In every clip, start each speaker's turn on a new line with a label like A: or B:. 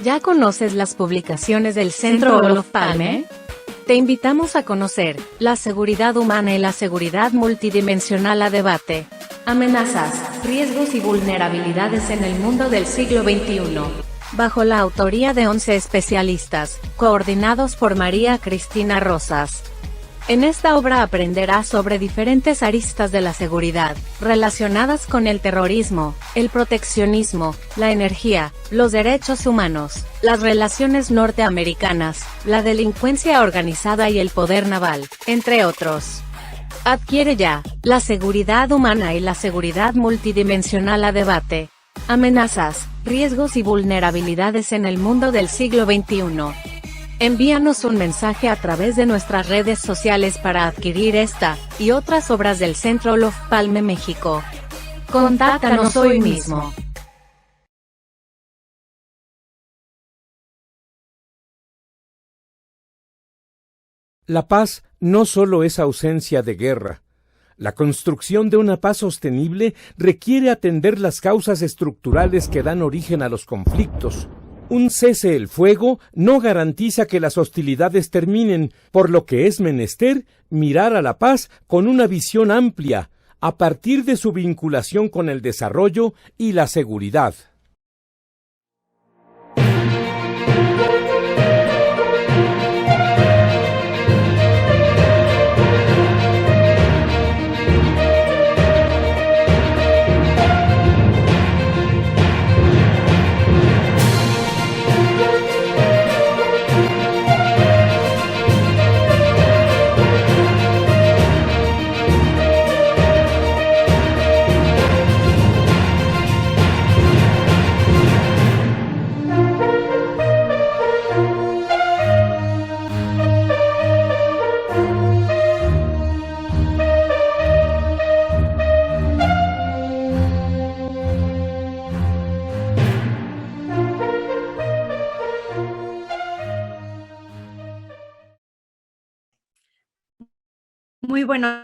A: ¿Ya conoces las publicaciones del Centro Olof Palme? Te invitamos a conocer la seguridad humana y la seguridad multidimensional a debate. Amenazas, riesgos y vulnerabilidades en el mundo del siglo XXI. Bajo la autoría de 11 especialistas, coordinados por María Cristina Rosas. En esta obra aprenderás sobre diferentes aristas de la seguridad, relacionadas con el terrorismo, el proteccionismo, la energía, los derechos humanos, las relaciones norteamericanas, la delincuencia organizada y el poder naval, entre otros. Adquiere ya la seguridad humana y la seguridad multidimensional a debate. Amenazas, riesgos y vulnerabilidades en el mundo del siglo XXI. Envíanos un mensaje a través de nuestras redes sociales para adquirir esta y otras obras del Centro Olof Palme México. Contáctanos hoy mismo.
B: La paz no solo es ausencia de guerra. La construcción de una paz sostenible requiere atender las causas estructurales que dan origen a los conflictos. Un cese el fuego no garantiza que las hostilidades terminen, por lo que es menester mirar a la paz con una visión amplia, a partir de su vinculación con el desarrollo y la seguridad.
C: Muy buenos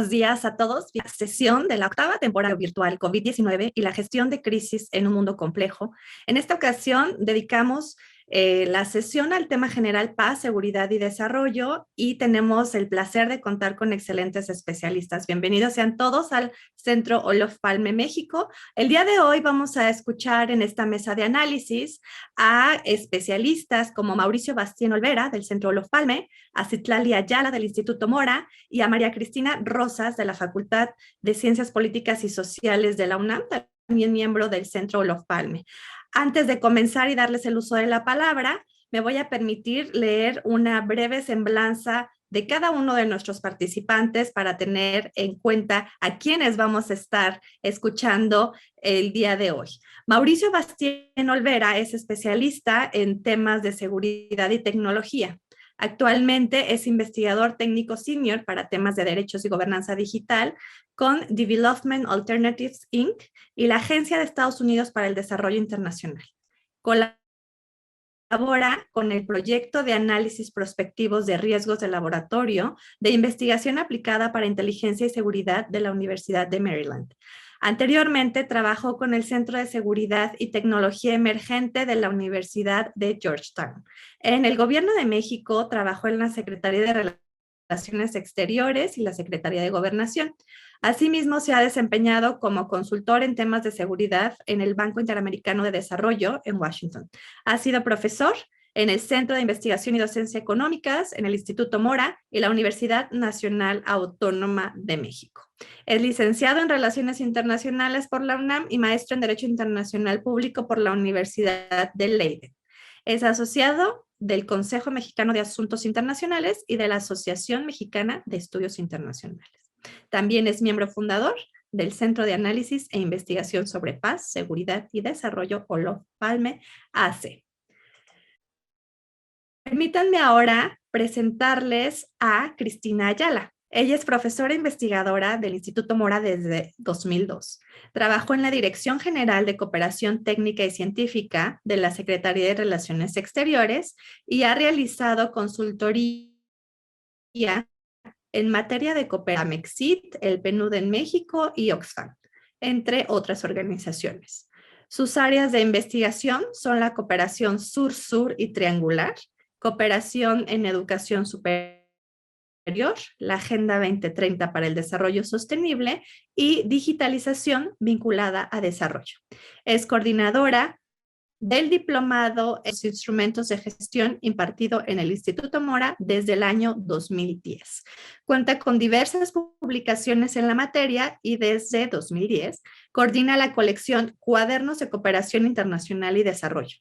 C: días a todos. La sesión de la octava temporada virtual COVID-19 y la gestión de crisis en un mundo complejo. En esta ocasión dedicamos la sesión al tema general paz, seguridad y desarrollo y tenemos el placer de contar con excelentes especialistas. Bienvenidos sean todos al Centro Olof Palme México. El día de hoy vamos a escuchar en esta mesa de análisis a especialistas como Mauricio Bastien Olvera del Centro Olof Palme, a Citlali Ayala del Instituto Mora y a María Cristina Rosas de la Facultad de Ciencias Políticas y Sociales de la UNAM, también miembro del Centro Olof Palme. Antes de comenzar y darles el uso de la palabra, me voy a permitir leer una breve semblanza de cada uno de nuestros participantes para tener en cuenta a quienes vamos a estar escuchando el día de hoy. Mauricio Bastien Olvera es especialista en temas de seguridad y tecnología. Actualmente es investigador técnico senior para temas de derechos y gobernanza digital con Development Alternatives Inc. y la Agencia de Estados Unidos para el Desarrollo Internacional. Colabora con el proyecto de análisis prospectivos de riesgos de laboratorio de investigación aplicada para inteligencia y seguridad de la Universidad de Maryland. Anteriormente trabajó con el Centro de Seguridad y Tecnología Emergente de la Universidad de Georgetown. En el Gobierno de México trabajó en la Secretaría de Relaciones Exteriores y la Secretaría de Gobernación. Asimismo, se ha desempeñado como consultor en temas de seguridad en el Banco Interamericano de Desarrollo en Washington. Ha sido profesor en el Centro de Investigación y Docencia Económicas, en el Instituto Mora y la Universidad Nacional Autónoma de México. Es licenciado en Relaciones Internacionales por la UNAM y maestro en Derecho Internacional Público por la Universidad de Leiden. Es asociado del Consejo Mexicano de Asuntos Internacionales y de la Asociación Mexicana de Estudios Internacionales. También es miembro fundador del Centro de Análisis e Investigación sobre Paz, Seguridad y Desarrollo Olof Palme AC. Permítanme ahora presentarles a Cristina Ayala. Ella es profesora investigadora del Instituto Mora desde 2002. Trabajó en la Dirección General de Cooperación Técnica y Científica de la Secretaría de Relaciones Exteriores y ha realizado consultoría en materia de cooperación, Mexit, el PNUD en México y Oxfam. entre otras organizaciones. Sus áreas de investigación son la cooperación sur-sur y triangular, cooperación en educación superior, la Agenda 2030 para el Desarrollo Sostenible y digitalización vinculada a desarrollo. Es coordinadora del diplomado en instrumentos de gestión impartido en el Instituto Mora desde el año 2010. Cuenta con diversas publicaciones en la materia y desde 2010 coordina la colección Cuadernos de Cooperación Internacional y Desarrollo.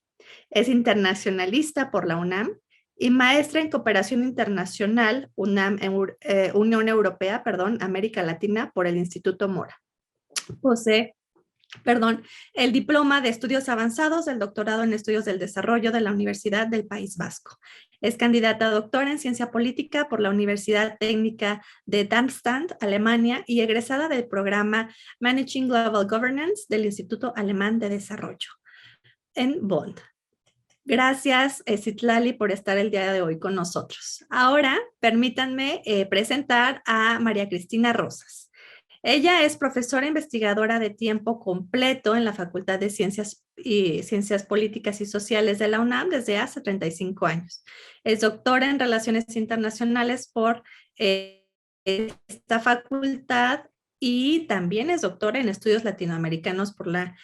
C: Es internacionalista por la UNAM y maestra en Cooperación Internacional Unión Europea, América Latina por el Instituto Mora. Posee el diploma de estudios avanzados del doctorado en estudios del desarrollo de la Universidad del País Vasco. Es candidata a doctora en ciencia política por la Universidad Técnica de Darmstadt, Alemania, y egresada del programa Managing Global Governance del Instituto Alemán de Desarrollo en Bonn. Gracias, Citlali, por estar el día de hoy con nosotros. Ahora, permítanme presentar a María Cristina Rosas. Ella es profesora investigadora de tiempo completo en la Facultad de Ciencias Políticas y Sociales de la UNAM desde hace 35 años. Es doctora en Relaciones Internacionales por esta facultad y también es doctora en Estudios Latinoamericanos por la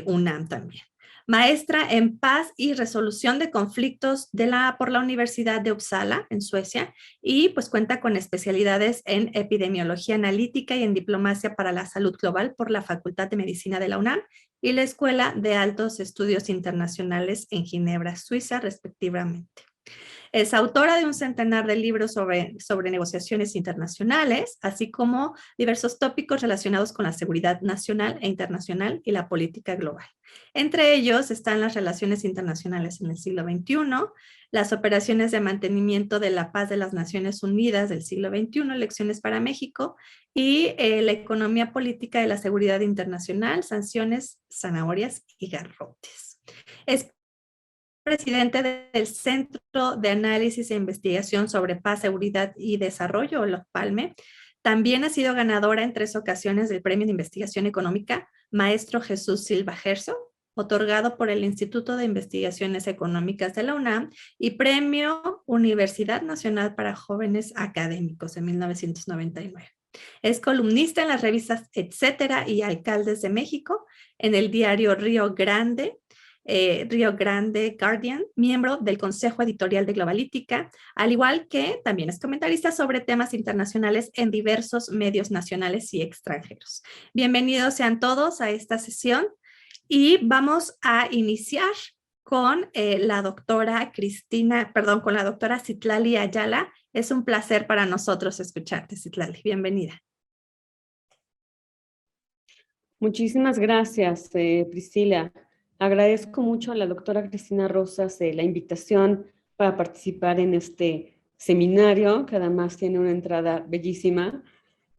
C: UNAM también. Maestra en Paz y Resolución de Conflictos por la Universidad de Uppsala, en Suecia, y pues cuenta con especialidades en Epidemiología Analítica y en Diplomacia para la Salud Global por la Facultad de Medicina de la UNAM y la Escuela de Altos Estudios Internacionales en Ginebra, Suiza, respectivamente. Es autora de un centenar de libros sobre negociaciones internacionales, así como diversos tópicos relacionados con la seguridad nacional e internacional y la política global. Entre ellos están las relaciones internacionales en el siglo XXI, las operaciones de mantenimiento de la paz de las Naciones Unidas del siglo XXI, lecciones para México, y la economía política de la seguridad internacional, sanciones, zanahorias y garrotes. Es presidente del Centro de Análisis e Investigación sobre Paz, Seguridad y Desarrollo, los PALME. También ha sido ganadora en 3 ocasiones del Premio de Investigación Económica Maestro Jesús Silva Gerso, otorgado por el Instituto de Investigaciones Económicas de la UNAM, y Premio Universidad Nacional para Jóvenes Académicos en 1999. Es columnista en las revistas Etcétera y Alcaldes de México, en el diario Río Grande Guardian, miembro del Consejo Editorial de Globalítica, al igual que también es comentarista sobre temas internacionales en diversos medios nacionales y extranjeros. Bienvenidos sean todos a esta sesión y vamos a iniciar con la doctora Citlali Ayala. Es un placer para nosotros escucharte, Citlali. Bienvenida.
D: Muchísimas gracias, Priscila. Agradezco mucho a la doctora Cristina Rosas la invitación para participar en este seminario, que además tiene una entrada bellísima,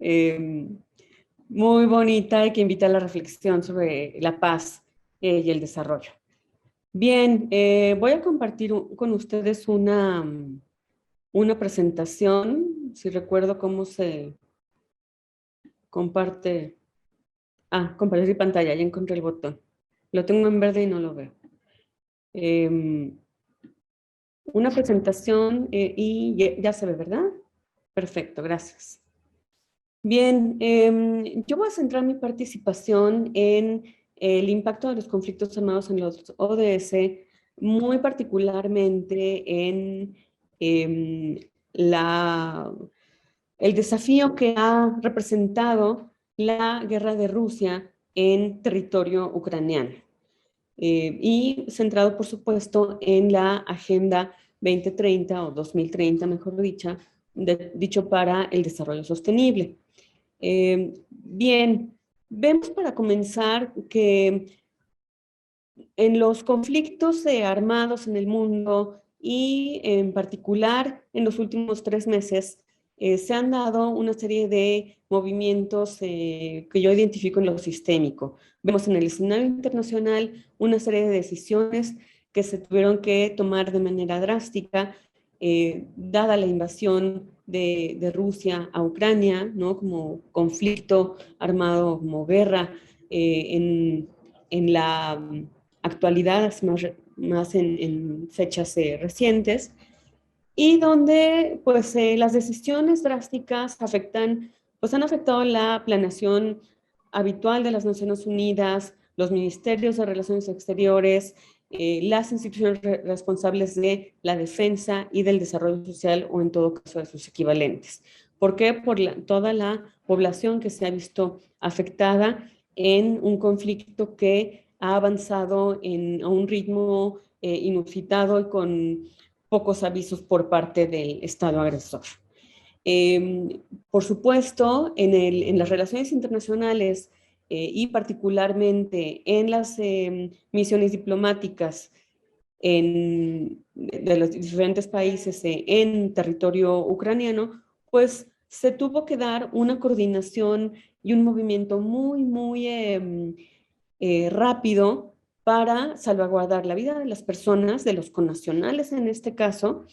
D: muy bonita y que invita a la reflexión sobre la paz y el desarrollo. Bien, voy a compartir con ustedes una presentación, si recuerdo cómo se comparte. Compartir pantalla, ya encontré el botón. Lo tengo en verde y no lo veo. Una presentación y ya se ve, ¿verdad? Perfecto, gracias. Bien, yo voy a centrar mi participación en el impacto de los conflictos armados en los ODS, muy particularmente en el desafío que ha representado la guerra de Rusia en territorio ucraniano. Y centrado, por supuesto, en la Agenda 2030 o 2030, mejor dicho, para el desarrollo sostenible. Bien, vemos para comenzar que en los conflictos armados en el mundo y en particular en los últimos 3 meses, se han dado una serie de movimientos que yo identifico en lo sistémico. Vemos en el escenario internacional una serie de decisiones que se tuvieron que tomar de manera drástica, dada la invasión de Rusia a Ucrania, ¿no? Como conflicto armado, como guerra en la actualidad, más en fechas recientes, y donde pues las decisiones drásticas han afectado la planeación habitual de las Naciones Unidas, los ministerios de Relaciones Exteriores, las instituciones responsables de la defensa y del desarrollo social, o en todo caso de sus equivalentes. ¿Por qué? Por toda la población que se ha visto afectada en un conflicto que ha avanzado a un ritmo inusitado y con pocos avisos por parte del Estado agresor. Por supuesto, en las relaciones internacionales y particularmente en las misiones diplomáticas de los diferentes países en territorio ucraniano, pues se tuvo que dar una coordinación y un movimiento muy rápido para salvaguardar la vida de las personas, de los connacionales en este caso.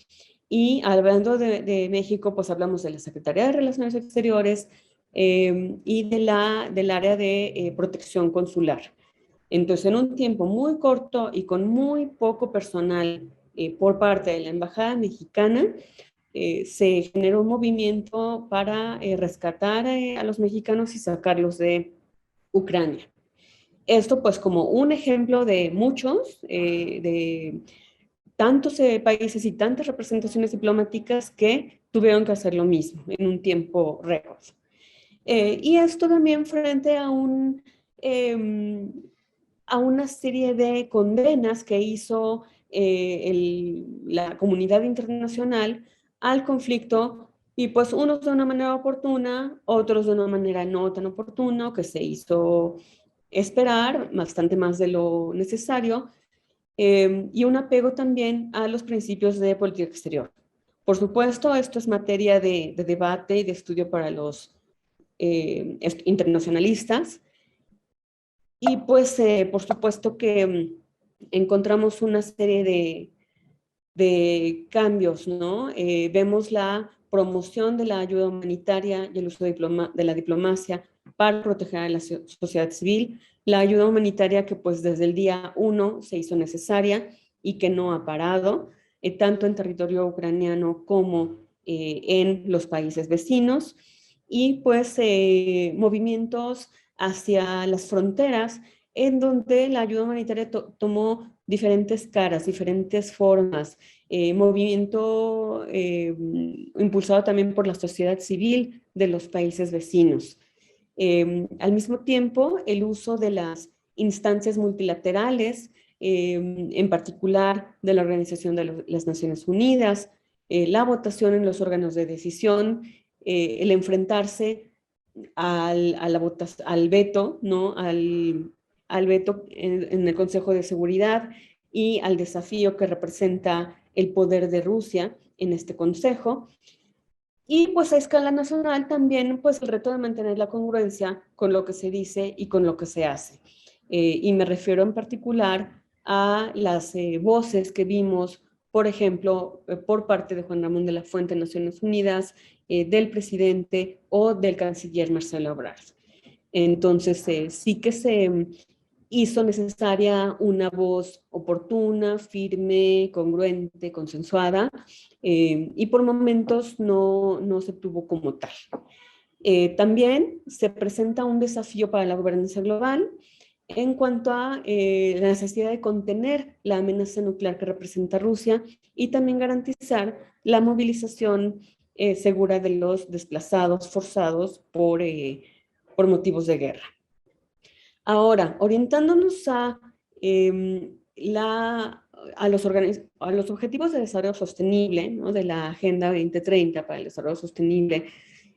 D: Y hablando de México, pues hablamos de la Secretaría de Relaciones Exteriores y del área de protección consular. Entonces, en un tiempo muy corto y con muy poco personal por parte de la Embajada Mexicana, se generó un movimiento para rescatar a los mexicanos y sacarlos de Ucrania. Esto pues como un ejemplo de muchos, de tantos países y tantas representaciones diplomáticas que tuvieron que hacer lo mismo en un tiempo récord. Y esto también frente a una serie de condenas que hizo la comunidad internacional al conflicto, y pues unos de una manera oportuna, otros de una manera no tan oportuna, que se hizo esperar bastante más de lo necesario, y un apego también a los principios de política exterior. Por supuesto, esto es materia de debate y de estudio para los internacionalistas, y pues por supuesto que encontramos una serie de cambios, ¿no? Vemos la promoción de la ayuda humanitaria y el uso de la diplomacia para proteger a la sociedad civil, la ayuda humanitaria que pues desde el día 1 se hizo necesaria y que no ha parado, tanto en territorio ucraniano como en los países vecinos, y pues movimientos hacia las fronteras en donde la ayuda humanitaria tomó diferentes caras, diferentes formas, movimiento impulsado también por la sociedad civil de los países vecinos. Al mismo tiempo, el uso de las instancias multilaterales, en particular de la Organización de las Naciones Unidas, la votación en los órganos de decisión, el enfrentarse al veto, ¿no? al veto en el Consejo de Seguridad y al desafío que representa el poder de Rusia en este Consejo. Y pues a escala nacional también pues el reto de mantener la congruencia con lo que se dice y con lo que se hace. Y me refiero en particular a las voces que vimos, por ejemplo, por parte de Juan Ramón de la Fuente en Naciones Unidas, del presidente o del canciller Marcelo Ebrard. Entonces, sí que se hizo necesaria una voz oportuna, firme, congruente, consensuada, y por momentos no se tuvo como tal. También se presenta un desafío para la gobernanza global en cuanto a la necesidad de contener la amenaza nuclear que representa Rusia y también garantizar la movilización segura de los desplazados forzados por motivos de guerra. Ahora, orientándonos a los objetivos de desarrollo sostenible, ¿no? De la Agenda 2030 para el desarrollo sostenible,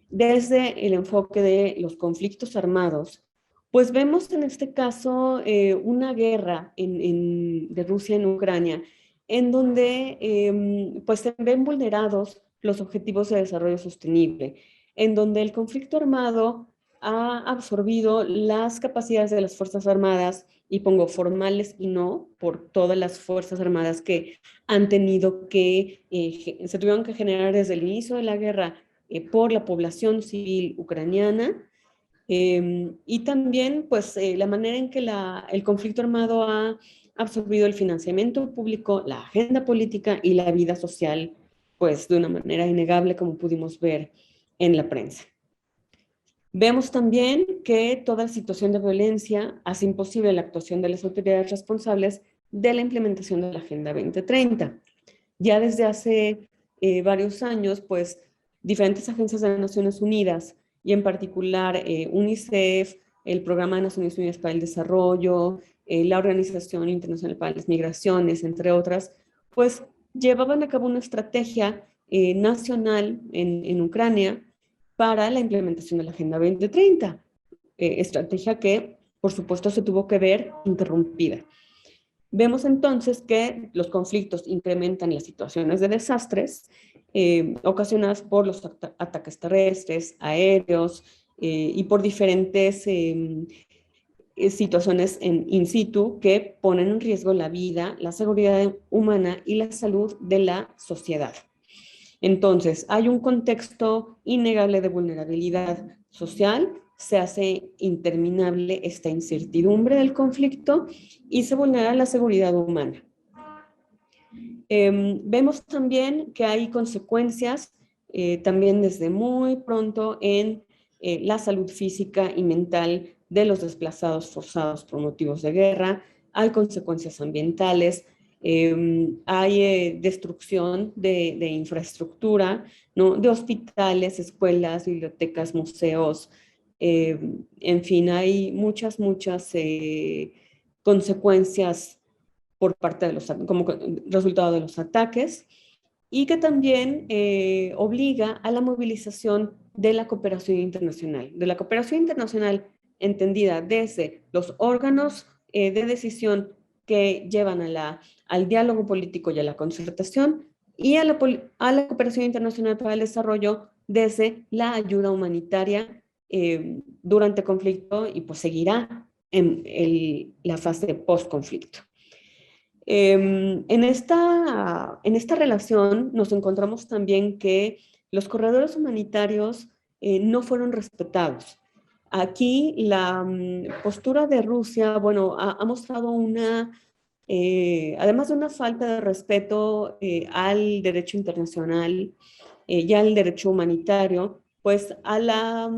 D: desde el enfoque de los conflictos armados, pues vemos en este caso una guerra de Rusia en Ucrania, en donde pues se ven vulnerados los objetivos de desarrollo sostenible, en donde el conflicto armado ha absorbido las capacidades de las Fuerzas Armadas, y pongo formales y no, por todas las Fuerzas Armadas que han tenido se tuvieron que generar desde el inicio de la guerra por la población civil ucraniana, Y también, pues, la manera en que el conflicto armado ha absorbido el financiamiento público, la agenda política y la vida social, pues, de una manera innegable, como pudimos ver en la prensa. Vemos también que toda situación de violencia hace imposible la actuación de las autoridades responsables de la implementación de la Agenda 2030. Ya desde hace varios años, pues, diferentes agencias de las Naciones Unidas, y en particular UNICEF, el Programa de Naciones Unidas para el Desarrollo, la Organización Internacional para las Migraciones, entre otras, pues llevaban a cabo una estrategia nacional en Ucrania para la implementación de la Agenda 2030, estrategia que, por supuesto, se tuvo que ver interrumpida. Vemos entonces que los conflictos incrementan las situaciones de desastres ocasionadas por los ataques terrestres, aéreos y por diferentes situaciones in situ que ponen en riesgo la vida, la seguridad humana y la salud de la sociedad. Entonces, hay un contexto innegable de vulnerabilidad social, se hace interminable esta incertidumbre del conflicto y se vulnera la seguridad humana. Vemos también que hay consecuencias también desde muy pronto en la salud física y mental de los desplazados forzados por motivos de guerra, hay consecuencias ambientales, hay destrucción de infraestructura, ¿no? De hospitales, escuelas, bibliotecas, museos, en fin, hay muchas consecuencias por parte de como resultado de los ataques, y que también obliga a la movilización de la cooperación internacional entendida desde los órganos de decisión que llevan al diálogo político y a la concertación, y a la cooperación internacional para el desarrollo desde la ayuda humanitaria durante conflicto, y pues seguirá en la fase post-conflicto. En esta relación nos encontramos también que los corredores humanitarios no fueron respetados. Aquí la postura de Rusia, bueno, ha mostrado además de una falta de respeto al derecho internacional y al derecho humanitario, pues a la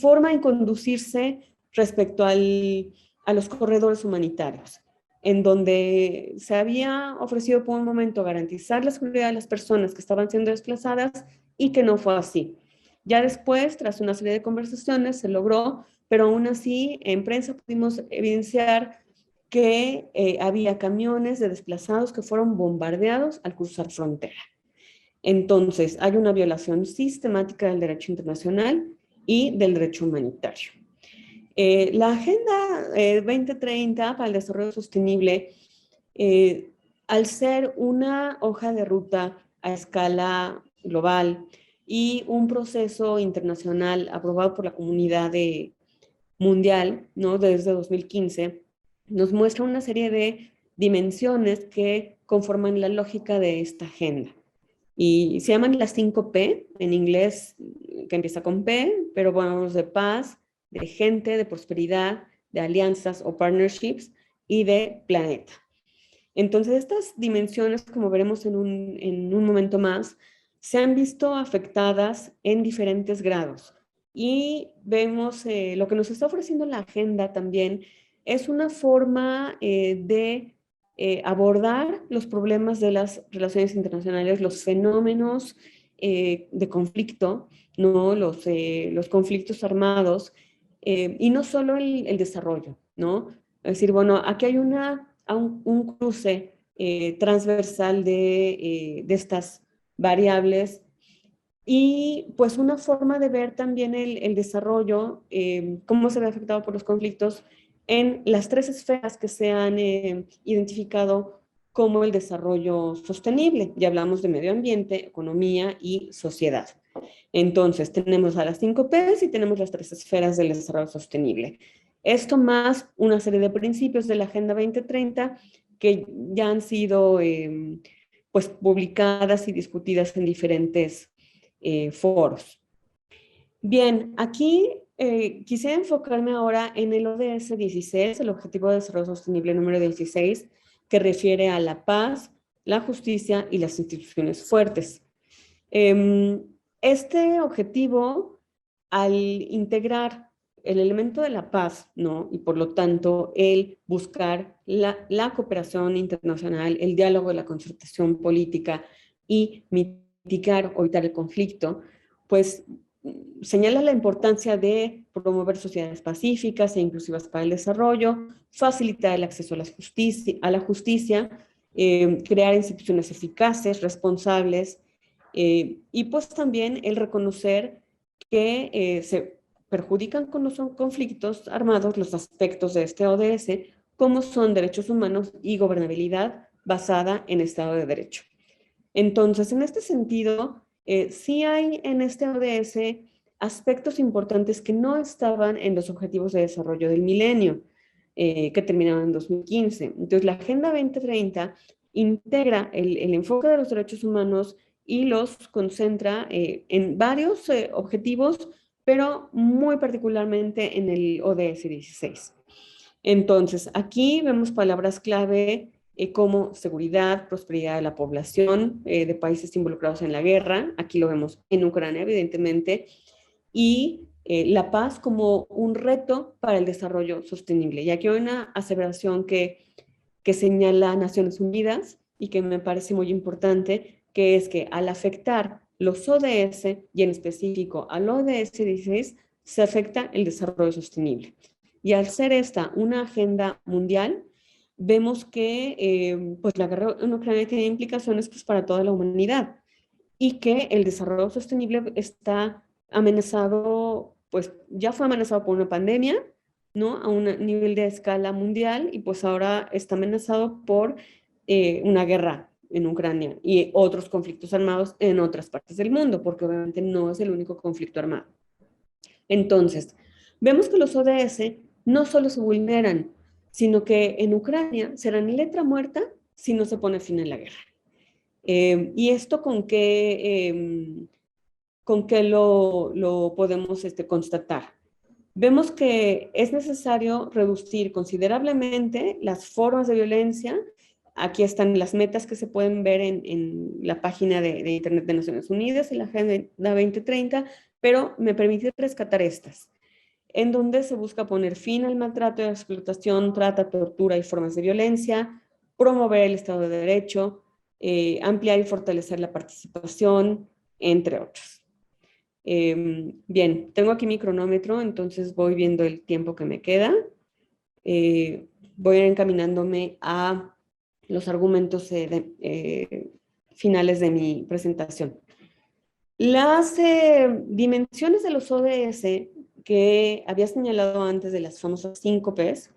D: forma en conducirse respecto a los corredores humanitarios, en donde se había ofrecido por un momento garantizar la seguridad de las personas que estaban siendo desplazadas, y que no fue así. Ya después, tras una serie de conversaciones, se logró, pero aún así en prensa pudimos evidenciar que había camiones de desplazados que fueron bombardeados al cruzar frontera. Entonces, hay una violación sistemática del derecho internacional y del derecho humanitario. La Agenda 2030 para el Desarrollo Sostenible, al ser una hoja de ruta a escala global y un proceso internacional aprobado por la comunidad mundial, ¿no? Desde 2015, nos muestra una serie de dimensiones que conforman la lógica de esta agenda. Y se llaman las 5P, en inglés, que empieza con P, pero bueno, de paz, de gente, de prosperidad, de alianzas o partnerships, y de planeta. Entonces, estas dimensiones, como veremos en un momento más, se han visto afectadas en diferentes grados. Y vemos lo que nos está ofreciendo la agenda también es una forma de abordar los problemas de las relaciones internacionales, los fenómenos de conflicto, ¿no? Los conflictos armados, y no solo el desarrollo, ¿no? Es decir, bueno, aquí hay un cruce transversal de estas variables, y pues una forma de ver también el desarrollo, cómo se ve afectado por los conflictos en las 3 esferas que se han identificado como el desarrollo sostenible. Ya hablamos de medio ambiente, economía y sociedad. Entonces, tenemos a las 5 P's y tenemos las 3 esferas del desarrollo sostenible. Esto más una serie de principios de la Agenda 2030 que ya han sido pues publicadas y discutidas en diferentes foros. Bien, aquí quisiera enfocarme ahora en el ODS 16, el Objetivo de Desarrollo Sostenible número 16, que refiere a la paz, la justicia y las instituciones fuertes. Este objetivo, al integrar el elemento de la paz, ¿no? Y por lo tanto, el buscar la cooperación internacional, el diálogo, la concertación política y mitigar o evitar el conflicto, pues señala la importancia de promover sociedades pacíficas e inclusivas para el desarrollo, facilitar el acceso a la justicia, crear instituciones eficaces, responsables, y pues también el reconocer que se perjudican con los conflictos armados los aspectos de este ODS, como son derechos humanos y gobernabilidad basada en Estado de Derecho. Entonces, en este sentido, sí hay en este ODS aspectos importantes que no estaban en los Objetivos de Desarrollo del Milenio, que terminaron en 2015. Entonces, la Agenda 2030 integra el enfoque de los derechos humanos y los concentra en varios objetivos, pero muy particularmente en el ODS 16. Entonces, aquí vemos palabras clave como seguridad, prosperidad de la población, de países involucrados en la guerra, aquí lo vemos en Ucrania, evidentemente, y la paz como un reto para el desarrollo sostenible. Y aquí hay una aseveración que señala Naciones Unidas y que me parece muy importante, que es que al afectar los ODS y en específico al ODS 16, se afecta el desarrollo sostenible. Y al ser esta una agenda mundial, vemos que pues la guerra en Ucrania tiene implicaciones pues, para toda la humanidad y que el desarrollo sostenible está amenazado, pues ya fue amenazado por una pandemia, ¿no? A un nivel de escala mundial y pues ahora está amenazado por una guerra en Ucrania y otros conflictos armados en otras partes del mundo, porque obviamente no es el único conflicto armado. Entonces, vemos que los ODS no solo se vulneran, sino que en Ucrania serán letra muerta si no se pone fin a la guerra. ¿Y esto con qué lo podemos constatar? Vemos que es necesario reducir considerablemente las formas de violencia. Aquí están las metas que se pueden ver en la página de Internet de Naciones Unidas y la Agenda 2030, pero me permite rescatar estas, en donde se busca poner fin al maltrato y a la explotación, trata, tortura y formas de violencia, promover el Estado de Derecho, ampliar y fortalecer la participación, entre otros. Bien, tengo aquí mi cronómetro, entonces voy viendo el tiempo que me queda. Voy encaminándome a los argumentos finales de mi presentación. Las dimensiones de los ODS que había señalado antes de las famosas 5 Ps,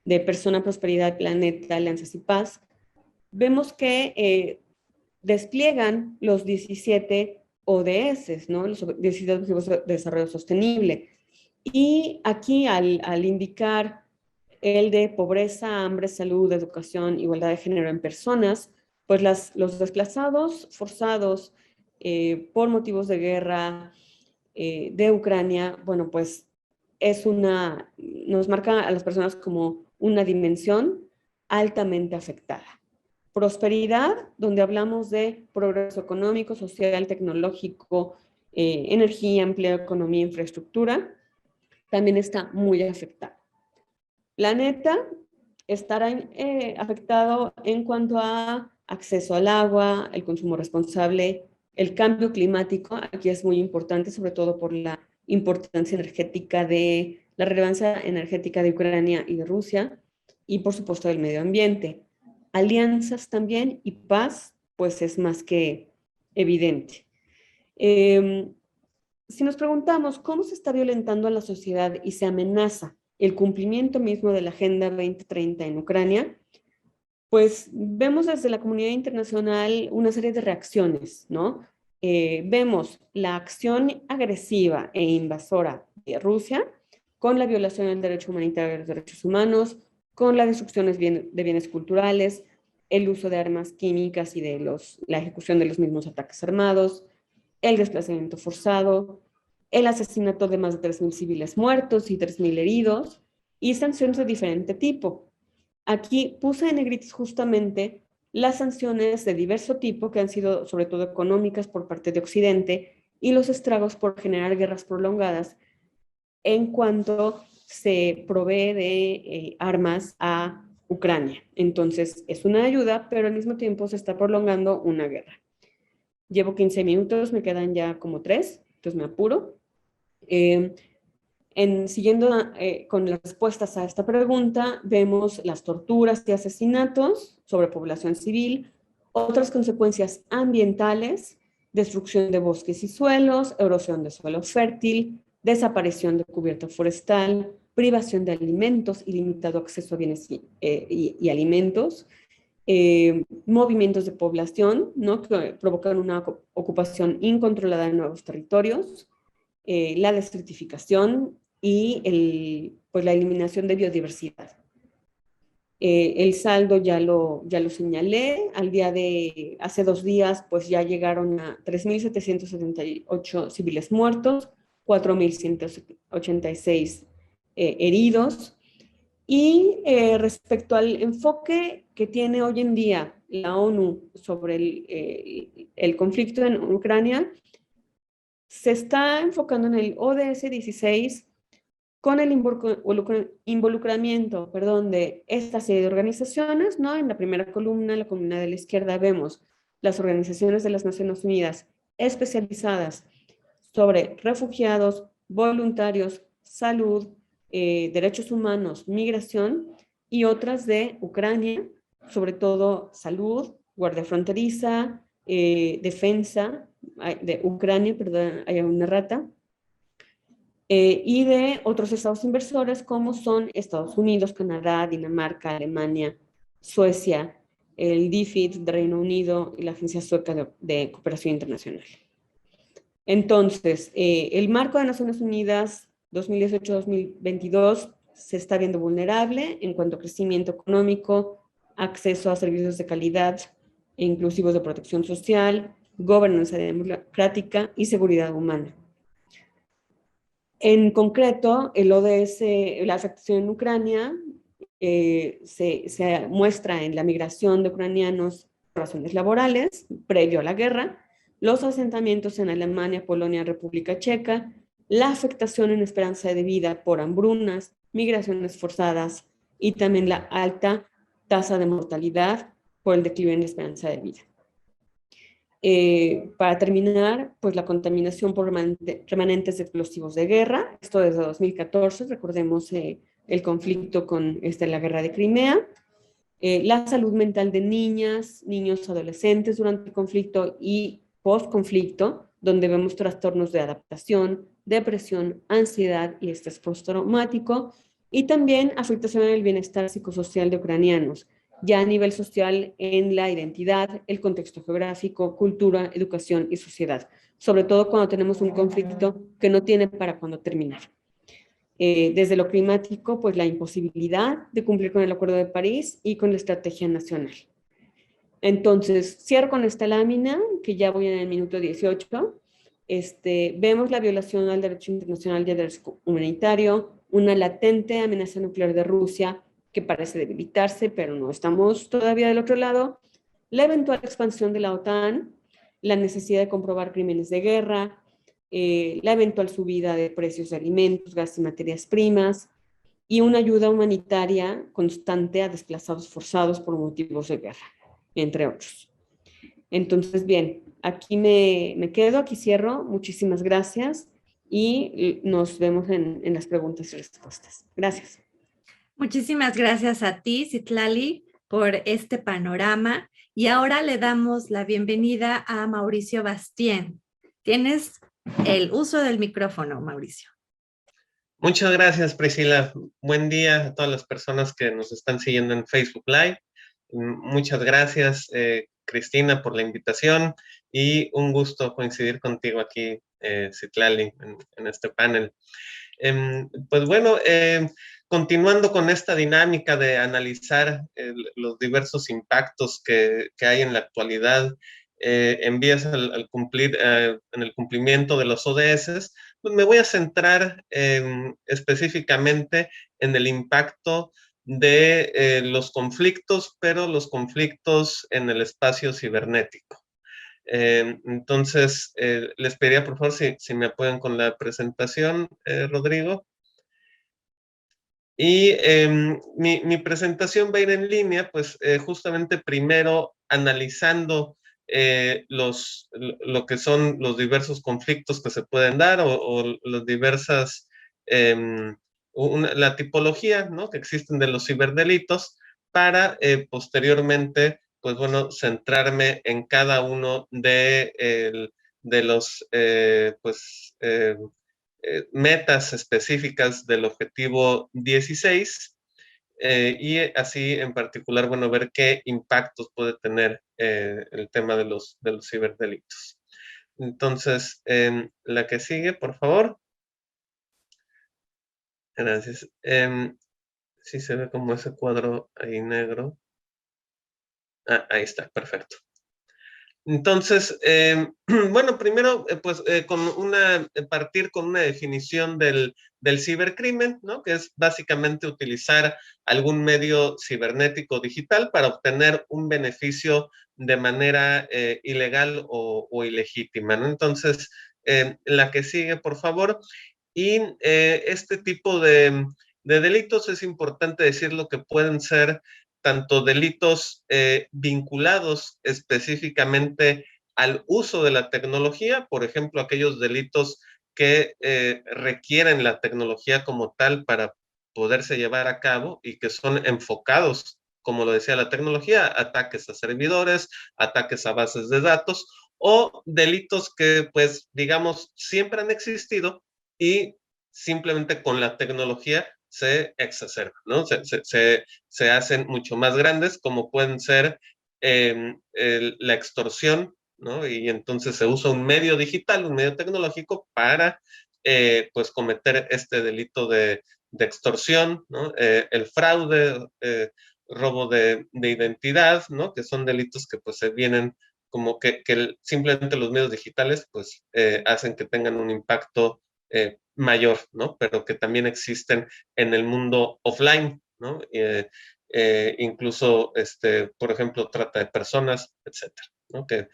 D: de persona, prosperidad, planeta, alianzas y paz, vemos que despliegan los 17 ODS, ¿no? Los 17 Objetivos de Desarrollo Sostenible. Y aquí al indicar el de pobreza, hambre, salud, educación, igualdad de género en personas, pues los desplazados forzados por motivos de guerra de Ucrania, bueno, pues nos marca a las personas como una dimensión altamente afectada. Prosperidad, donde hablamos de progreso económico, social, tecnológico, energía, empleo, economía, infraestructura, también está muy afectada. Planeta estará afectado en cuanto a acceso al agua, el consumo responsable, el cambio climático. Aquí es muy importante, sobre todo por la importancia energética la relevancia energética de Ucrania y de Rusia, y por supuesto del medio ambiente. Alianzas también y paz, pues es más que evidente. Si nos preguntamos cómo se está violentando a la sociedad y se amenaza el cumplimiento mismo de la Agenda 2030 en Ucrania, pues vemos desde la comunidad internacional una serie de reacciones, ¿no? Vemos la acción agresiva e invasora de Rusia con la violación del derecho humanitario de los derechos humanos, con la destrucción de bienes culturales, el uso de armas químicas y la ejecución de los mismos ataques armados, el desplazamiento forzado, el asesinato de más de 3.000 civiles muertos y 3.000 heridos, y sanciones de diferente tipo. Aquí puse en negritos justamente las sanciones de diverso tipo que han sido sobre todo económicas por parte de Occidente y los estragos por generar guerras prolongadas en cuanto se provee de armas a Ucrania. Entonces es una ayuda, pero al mismo tiempo se está prolongando una guerra. Llevo 15 minutos, me quedan ya como 3, entonces me apuro. Siguiendo con las respuestas a esta pregunta, vemos las torturas y asesinatos sobre población civil, otras consecuencias ambientales, destrucción de bosques y suelos, erosión de suelo fértil, desaparición de cubierta forestal, privación de alimentos y limitado acceso a bienes y alimentos, movimientos de población, ¿no?, que provocan una ocupación incontrolada de nuevos territorios, la desertificación y pues la eliminación de biodiversidad. El saldo ya lo señalé. Al día de hace 2 días, pues ya llegaron a 3.778 civiles muertos, 4.186 heridos. Y respecto al enfoque que tiene hoy en día la ONU sobre el conflicto en Ucrania, se está enfocando en el ODS 16 con el involucramiento, de esta serie de organizaciones, ¿no? En la primera columna, la columna de la izquierda, vemos las organizaciones de las Naciones Unidas especializadas sobre refugiados, voluntarios, salud, derechos humanos, migración, y otras de Ucrania, sobre todo salud, guardia fronteriza, defensa de Ucrania, perdón, hay una rata, y de otros estados inversores como son Estados Unidos, Canadá, Dinamarca, Alemania, Suecia, el DFID de Reino Unido y la Agencia Sueca de Cooperación Internacional. Entonces, el marco de Naciones Unidas 2018-2022 se está viendo vulnerable en cuanto a crecimiento económico, acceso a servicios de calidad e inclusivos de protección social, gobernanza democrática y seguridad humana. En concreto, el ODS, la afectación en Ucrania, se muestra en la migración de ucranianos por razones laborales, previo a la guerra, los asentamientos en Alemania, Polonia, República Checa, la afectación en esperanza de vida por hambrunas, migraciones forzadas y también la alta tasa de mortalidad por el declive en la esperanza de vida. Para terminar, pues la contaminación por remanentes explosivos de guerra, esto desde 2014, recordemos el conflicto con la guerra de Crimea, la salud mental de niñas, niños, adolescentes durante el conflicto y post-conflicto, donde vemos trastornos de adaptación, depresión, ansiedad y estrés postraumático, y también afectación en el bienestar psicosocial de ucranianos, ya a nivel social en la identidad, el contexto geográfico, cultura, educación y sociedad, sobre todo cuando tenemos un conflicto que no tiene para cuándo terminar. Desde lo climático, pues la imposibilidad de cumplir con el Acuerdo de París y con la estrategia nacional. Entonces, cierro con esta lámina, que ya voy en el minuto 18. Vemos la violación al derecho internacional y al derecho humanitario, una latente amenaza nuclear de Rusia, que parece debilitarse, pero no estamos todavía del otro lado, la eventual expansión de la OTAN, la necesidad de comprobar crímenes de guerra, la eventual subida de precios de alimentos, gas y materias primas, y una ayuda humanitaria constante a desplazados forzados por motivos de guerra, entre otros. Entonces, bien, aquí me quedo, aquí cierro. Muchísimas gracias y nos vemos en las preguntas y respuestas. Gracias.
C: Muchísimas gracias a ti, Citlali, por este panorama. Y ahora le damos la bienvenida a Mauricio Bastien. Tienes el uso del micrófono, Mauricio.
E: Muchas gracias, Priscila. Buen día a todas las personas que nos están siguiendo en Facebook Live. Muchas gracias, Cristina, por la invitación y un gusto coincidir contigo aquí, Citlali, en este panel. Pues bueno, continuando con esta dinámica de analizar los diversos impactos que hay en la actualidad en vías en el cumplimiento de los ODS, pues me voy a centrar específicamente en el impacto de los conflictos, pero los conflictos en el espacio cibernético. Entonces, les pediría por favor si me apoyan con la presentación, Rodrigo. Y mi presentación va a ir en línea, pues justamente primero analizando lo que son los diversos conflictos que se pueden dar o las diversas, la tipología, ¿no?, que existen de los ciberdelitos para posteriormente, pues bueno, centrarme en cada uno de los, metas específicas del objetivo 16 y así en particular, bueno, ver qué impactos puede tener el tema de los ciberdelitos. Entonces, la que sigue, por favor. Gracias. Sí se ve como ese cuadro ahí negro. Ah, ahí está, perfecto. Entonces, bueno, primero, pues partir con una definición del cibercrimen, ¿no? Que es básicamente utilizar algún medio cibernético digital para obtener un beneficio de manera ilegal o ilegítima, ¿no? Entonces, la que sigue, por favor. Y este tipo de delitos es importante decirlo que pueden ser tanto delitos vinculados específicamente al uso de la tecnología, por ejemplo, aquellos delitos que requieren la tecnología como tal para poderse llevar a cabo y que son enfocados, como lo decía la tecnología, ataques a servidores, ataques a bases de datos, o delitos que, pues, digamos, siempre han existido y simplemente con la tecnología se exacerban, ¿no? Se hacen mucho más grandes, como pueden ser la extorsión, ¿no? Y entonces se usa un medio digital, un medio tecnológico para, pues, cometer este delito de extorsión, ¿no? El fraude, robo de identidad, ¿no? Que son delitos que, pues, se vienen como que simplemente los medios digitales, pues, hacen que tengan un impacto mayor, ¿no? Pero que también existen en el mundo offline, ¿no? Incluso, por ejemplo, trata de personas, etcétera, ¿no? Que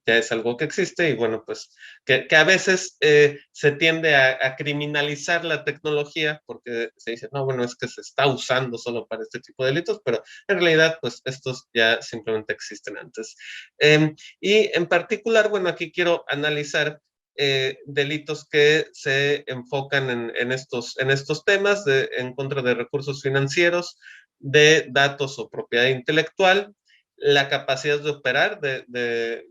E: ya es algo que existe y bueno, pues que a veces se tiende a criminalizar la tecnología porque se dice, no, bueno, es que se está usando solo para este tipo de delitos, pero en realidad, pues estos ya simplemente existen antes. Y en particular, bueno, aquí quiero analizar delitos que se enfocan en estos temas en contra de recursos financieros, de datos o propiedad intelectual, la capacidad de operar de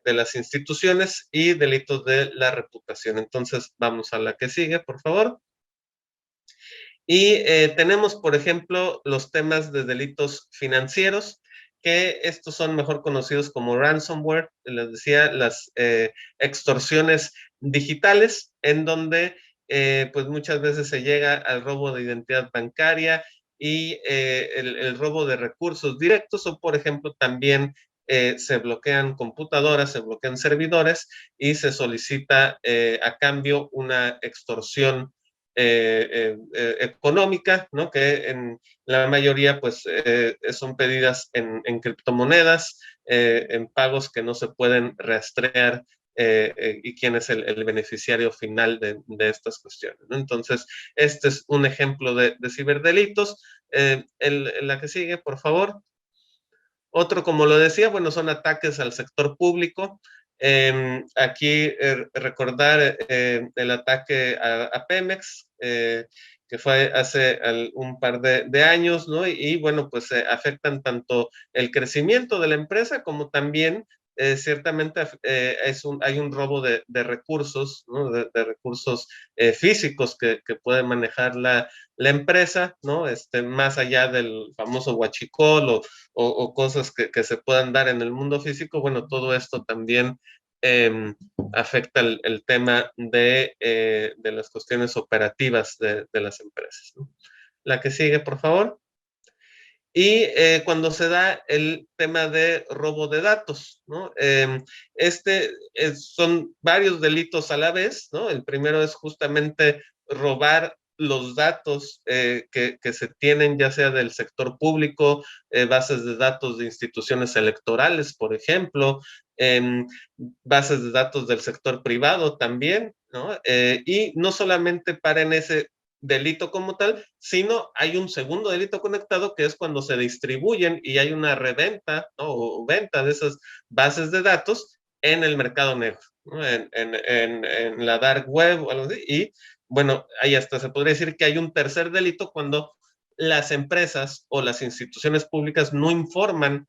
E: las instituciones y delitos de la reputación. Entonces, vamos a la que sigue, por favor. Y tenemos, por ejemplo, los temas de delitos financieros, que estos son mejor conocidos como ransomware, les decía, las extorsiones digitales, en donde pues muchas veces se llega al robo de identidad bancaria y el robo de recursos directos, o por ejemplo también se bloquean computadoras, se bloquean servidores y se solicita a cambio una extorsión económica, ¿no? Que en la mayoría pues son pedidas en criptomonedas, en pagos que no se pueden rastrear y quién es el beneficiario final de estas cuestiones, ¿no? Entonces, este es un ejemplo de ciberdelitos. La que sigue, por favor. Otro, como lo decía, bueno, son ataques al sector público. Aquí recordar el ataque a Pemex, que fue hace un par de años, ¿no? Y bueno, pues afectan tanto el crecimiento de la empresa como también ciertamente hay un robo de recursos, ¿no? De recursos físicos que puede manejar la empresa, ¿no? Más allá del famoso huachicol o cosas que se puedan dar en el mundo físico, bueno, todo esto también afecta el tema de las cuestiones operativas de las empresas, ¿no? La que sigue, por favor. y cuando se da el tema de robo de datos, ¿no? Son varios delitos a la vez, ¿no? El primero es justamente robar los datos que se tienen, ya sea del sector público, bases de datos de instituciones electorales, por ejemplo, bases de datos del sector privado también, ¿no? Y no solamente para en ese delito como tal, sino hay un segundo delito conectado que es cuando se distribuyen y hay una reventa, ¿no? O venta de esas bases de datos en el mercado negro, ¿no? En la dark web o algo así. Y bueno, ahí hasta se podría decir que hay un tercer delito cuando las empresas o las instituciones públicas no informan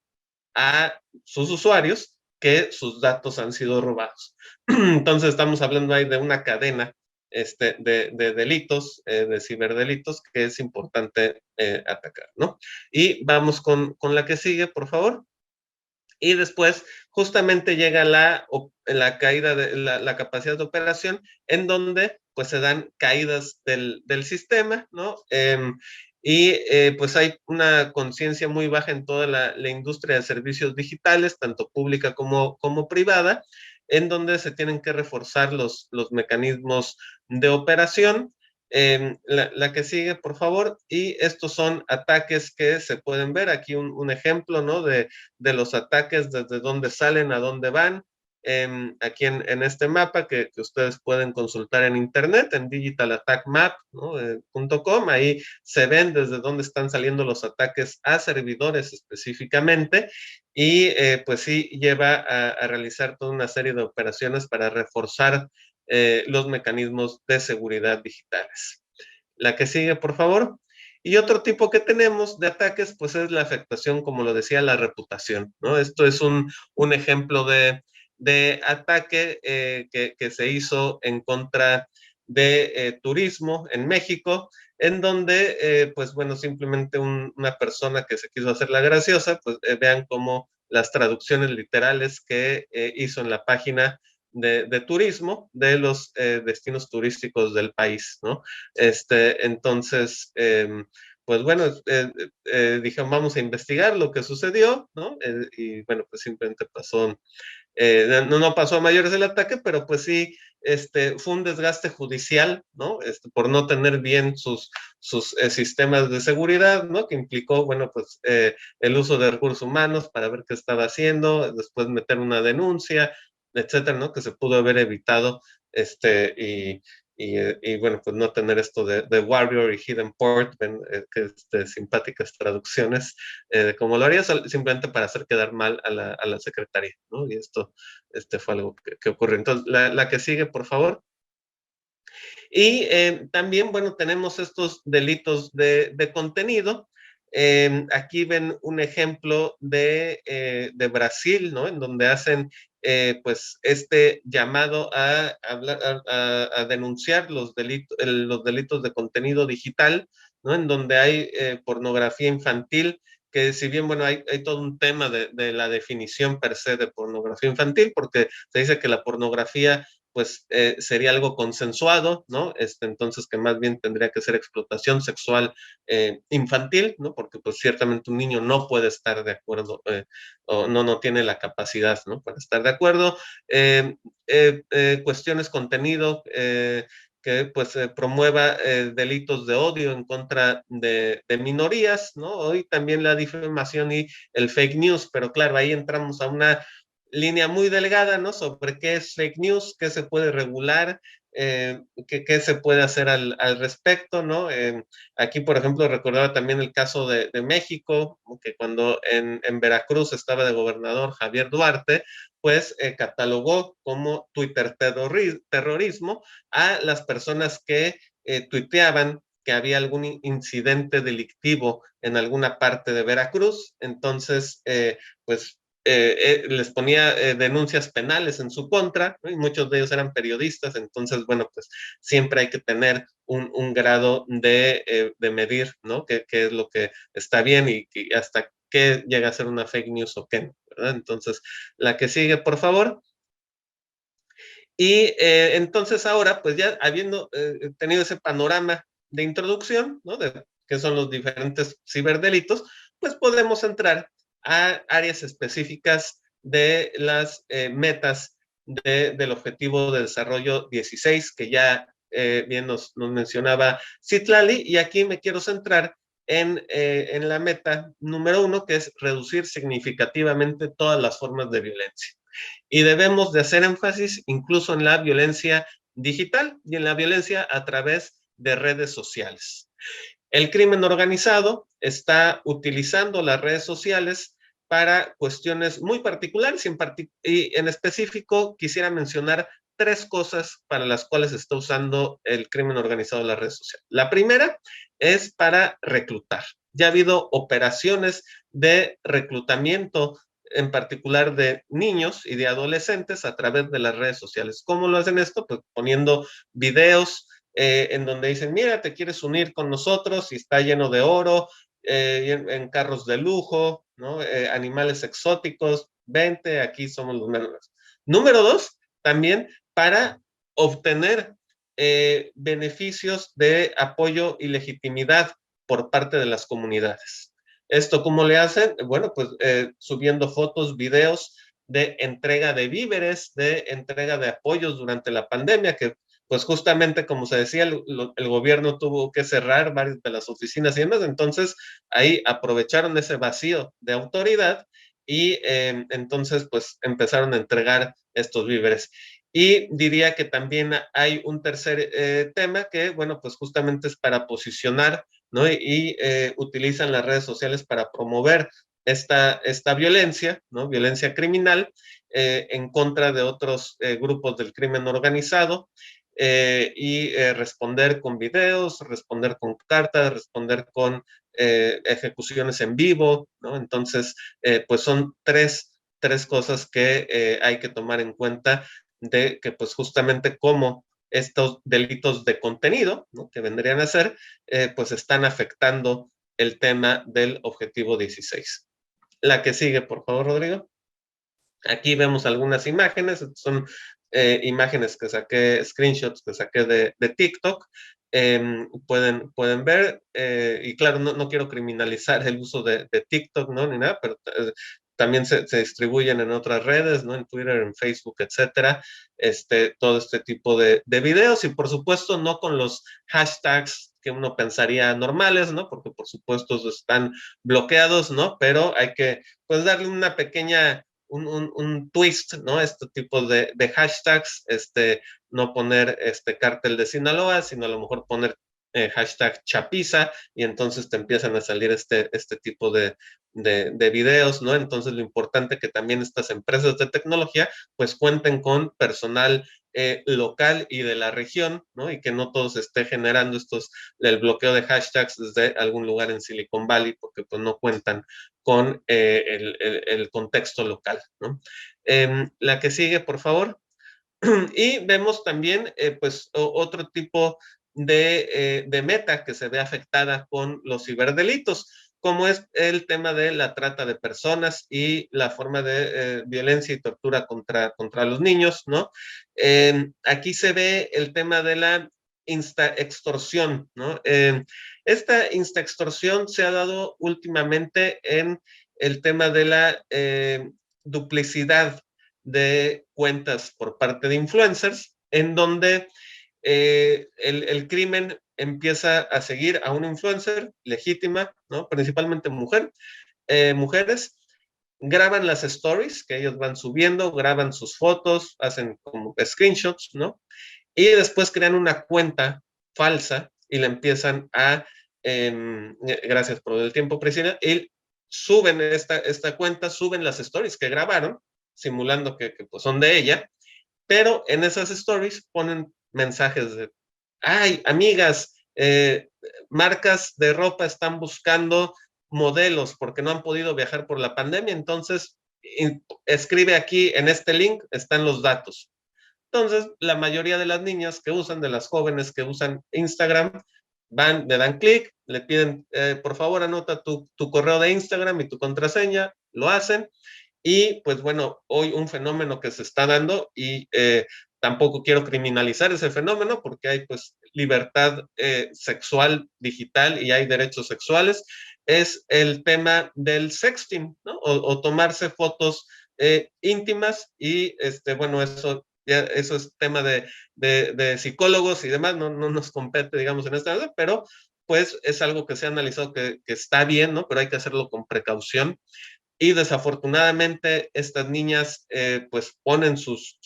E: a sus usuarios que sus datos han sido robados. Entonces estamos hablando ahí de una cadena de delitos, de ciberdelitos, que es importante atacar, ¿no? Y vamos con la que sigue, por favor. Y después justamente llega la caída de la capacidad de operación, en donde pues se dan caídas del sistema, ¿no? Pues hay una conciencia muy baja en toda la industria de servicios digitales, tanto pública como privada, en donde se tienen que reforzar los mecanismos de operación. La que sigue, por favor, y estos son ataques que se pueden ver, aquí un ejemplo, ¿no? De los ataques, desde dónde salen, a dónde van, aquí en este mapa que ustedes pueden consultar en internet, en digitalattackmap.com, ¿no? Ahí se ven desde dónde están saliendo los ataques a servidores específicamente, y pues sí lleva a realizar toda una serie de operaciones para reforzar los mecanismos de seguridad digitales. La que sigue, por favor. Y otro tipo que tenemos de ataques, pues es la afectación, como lo decía, la reputación, ¿no? Esto es un ejemplo de ataque que se hizo en contra de turismo en México, en donde, pues bueno, simplemente una persona que se quiso hacer la graciosa, pues vean cómo las traducciones literales que hizo en la página de turismo de los destinos turísticos del país, ¿no? Entonces, pues bueno, dijeron, vamos a investigar lo que sucedió, ¿no? Y bueno, pues simplemente pasó, no pasó a mayores el ataque, pero pues sí, fue un desgaste judicial, ¿no? Por no tener bien sus sistemas de seguridad, ¿no? Que implicó, bueno, pues el uso de recursos humanos para ver qué estaba haciendo, después meter una denuncia, etcétera, ¿no? Que se pudo haber evitado, y bueno, pues no tener esto de Warrior y Hidden Port, que es de simpáticas traducciones, de cómo lo haría, simplemente para hacer quedar mal a la secretaría, ¿no? Y esto fue algo que ocurrió. Entonces, la que sigue, por favor. Y también, bueno, tenemos estos delitos de contenido. Aquí ven un ejemplo de Brasil, ¿no? En donde hacen pues llamado a denunciar los delitos de contenido digital, ¿no? En donde hay pornografía infantil, que si bien, bueno, hay todo un tema de la definición per se de pornografía infantil, porque se dice que la pornografía pues sería algo consensuado, ¿no? Entonces que más bien tendría que ser explotación sexual infantil, ¿no? Porque pues ciertamente un niño no puede estar de acuerdo, o no tiene la capacidad, ¿no? Para estar de acuerdo. Cuestiones contenido, que pues promueva delitos de odio en contra de minorías, ¿no? Hoy también la difamación y el fake news, pero claro, ahí entramos a una línea muy delgada, ¿no? Sobre qué es fake news, qué se puede regular, qué se puede hacer al respecto, ¿no? Aquí, por ejemplo, recordaba también el caso de México, que cuando en Veracruz estaba de gobernador Javier Duarte, pues catalogó como Twitter terrorismo a las personas que tuiteaban que había algún incidente delictivo en alguna parte de Veracruz. Entonces, pues les ponía denuncias penales en su contra, ¿no? Y muchos de ellos eran periodistas. Entonces, bueno, pues siempre hay que tener un grado de medir, ¿no? ¿Qué es lo que está bien y hasta qué llega a ser una fake news o qué no, ¿verdad? Entonces, la que sigue, por favor. Y entonces ahora, pues ya habiendo tenido ese panorama de introducción, ¿no? De qué son los diferentes ciberdelitos, pues podemos entrar a áreas específicas de las metas del Objetivo de Desarrollo 16, que ya bien nos mencionaba Citlali, y aquí me quiero centrar en la meta número 1, que es reducir significativamente todas las formas de violencia. Y debemos de hacer énfasis incluso en la violencia digital y en la violencia a través de redes sociales. El crimen organizado está utilizando las redes sociales para cuestiones muy particulares y en específico quisiera mencionar 3 cosas para las cuales está usando el crimen organizado las redes sociales. La primera es para reclutar. Ya ha habido operaciones de reclutamiento, en particular de niños y de adolescentes, a través de las redes sociales. ¿Cómo lo hacen esto? Pues poniendo videos en donde dicen, mira, te quieres unir con nosotros y está lleno de oro, en carros de lujo, ¿no? Animales exóticos, vente, aquí somos los menos. Número 2, también para obtener beneficios de apoyo y legitimidad por parte de las comunidades. ¿Esto cómo le hacen? Bueno, pues subiendo fotos, videos de entrega de víveres, de entrega de apoyos durante la pandemia, que pues justamente como se decía, el gobierno tuvo que cerrar varias de las oficinas y demás, entonces ahí aprovecharon ese vacío de autoridad y entonces pues empezaron a entregar estos víveres. Y diría que también hay un tercer tema que, bueno, pues justamente es para posicionar, ¿no? Y utilizan las redes sociales para promover esta violencia, ¿no? Violencia criminal en contra de otros grupos del crimen organizado, y responder con videos, responder con cartas, responder con ejecuciones en vivo, ¿no? Entonces, pues son tres cosas que hay que tomar en cuenta de que pues justamente como estos delitos de contenido, ¿no? Que vendrían a ser, pues están afectando el tema del objetivo 16. La que sigue, por favor, Rodrigo. Aquí vemos algunas imágenes, son imágenes que saqué, screenshots que saqué de TikTok. Pueden ver, y claro, no quiero criminalizar el uso de TikTok, ¿no? Ni nada, pero también se distribuyen en otras redes, ¿no? En Twitter, en Facebook, etcétera, todo este tipo de videos, y por supuesto no con los hashtags que uno pensaría normales, ¿no? Porque por supuesto están bloqueados, ¿no? Pero hay que, pues, darle una pequeña un twist, ¿no? Este tipo de hashtags, no poner cártel de Sinaloa, sino a lo mejor poner hashtag Chapiza, y entonces te empiezan a salir este tipo de videos, ¿no? Entonces lo importante que también estas empresas de tecnología pues cuenten con personal local y de la región, ¿no? Y que no todo se esté generando el bloqueo de hashtags desde algún lugar en Silicon Valley, porque pues no cuentan con el contexto local, ¿no? La que sigue, por favor. Y vemos también, pues, otro tipo de meta que se ve afectada con los ciberdelitos, como es el tema de la trata de personas y la forma de violencia y tortura contra los niños, ¿no? Aquí se ve el tema de la insta-extorsión, ¿no? Esta insta-extorsión se ha dado últimamente en el tema de la duplicidad de cuentas por parte de influencers, en donde el crimen empieza a seguir a una influencer legítima, ¿no? Principalmente mujeres, graban las stories que ellos van subiendo, graban sus fotos, hacen como screenshots, ¿no? Y después crean una cuenta falsa y la empiezan gracias por el tiempo, Priscila, y suben esta cuenta, suben las stories que grabaron, simulando que pues son de ella, pero en esas stories ponen mensajes de, ay, amigas, marcas de ropa están buscando modelos porque no han podido viajar por la pandemia, entonces escribe aquí en este link, están los datos. Entonces, la mayoría de las niñas que usan, de las jóvenes que usan Instagram, le dan clic, le piden, por favor, anota tu correo de Instagram y tu contraseña, lo hacen, y pues bueno, hoy un fenómeno que se está dando, y tampoco quiero criminalizar ese fenómeno porque hay pues libertad sexual digital y hay derechos sexuales, es el tema del sexting, ¿no? O tomarse fotos íntimas y, bueno, eso es tema de psicólogos y demás, no nos compete, digamos, en esta área, pero pues es algo que se ha analizado que está bien, ¿no? Pero hay que hacerlo con precaución. Y desafortunadamente estas niñas pues ponen sus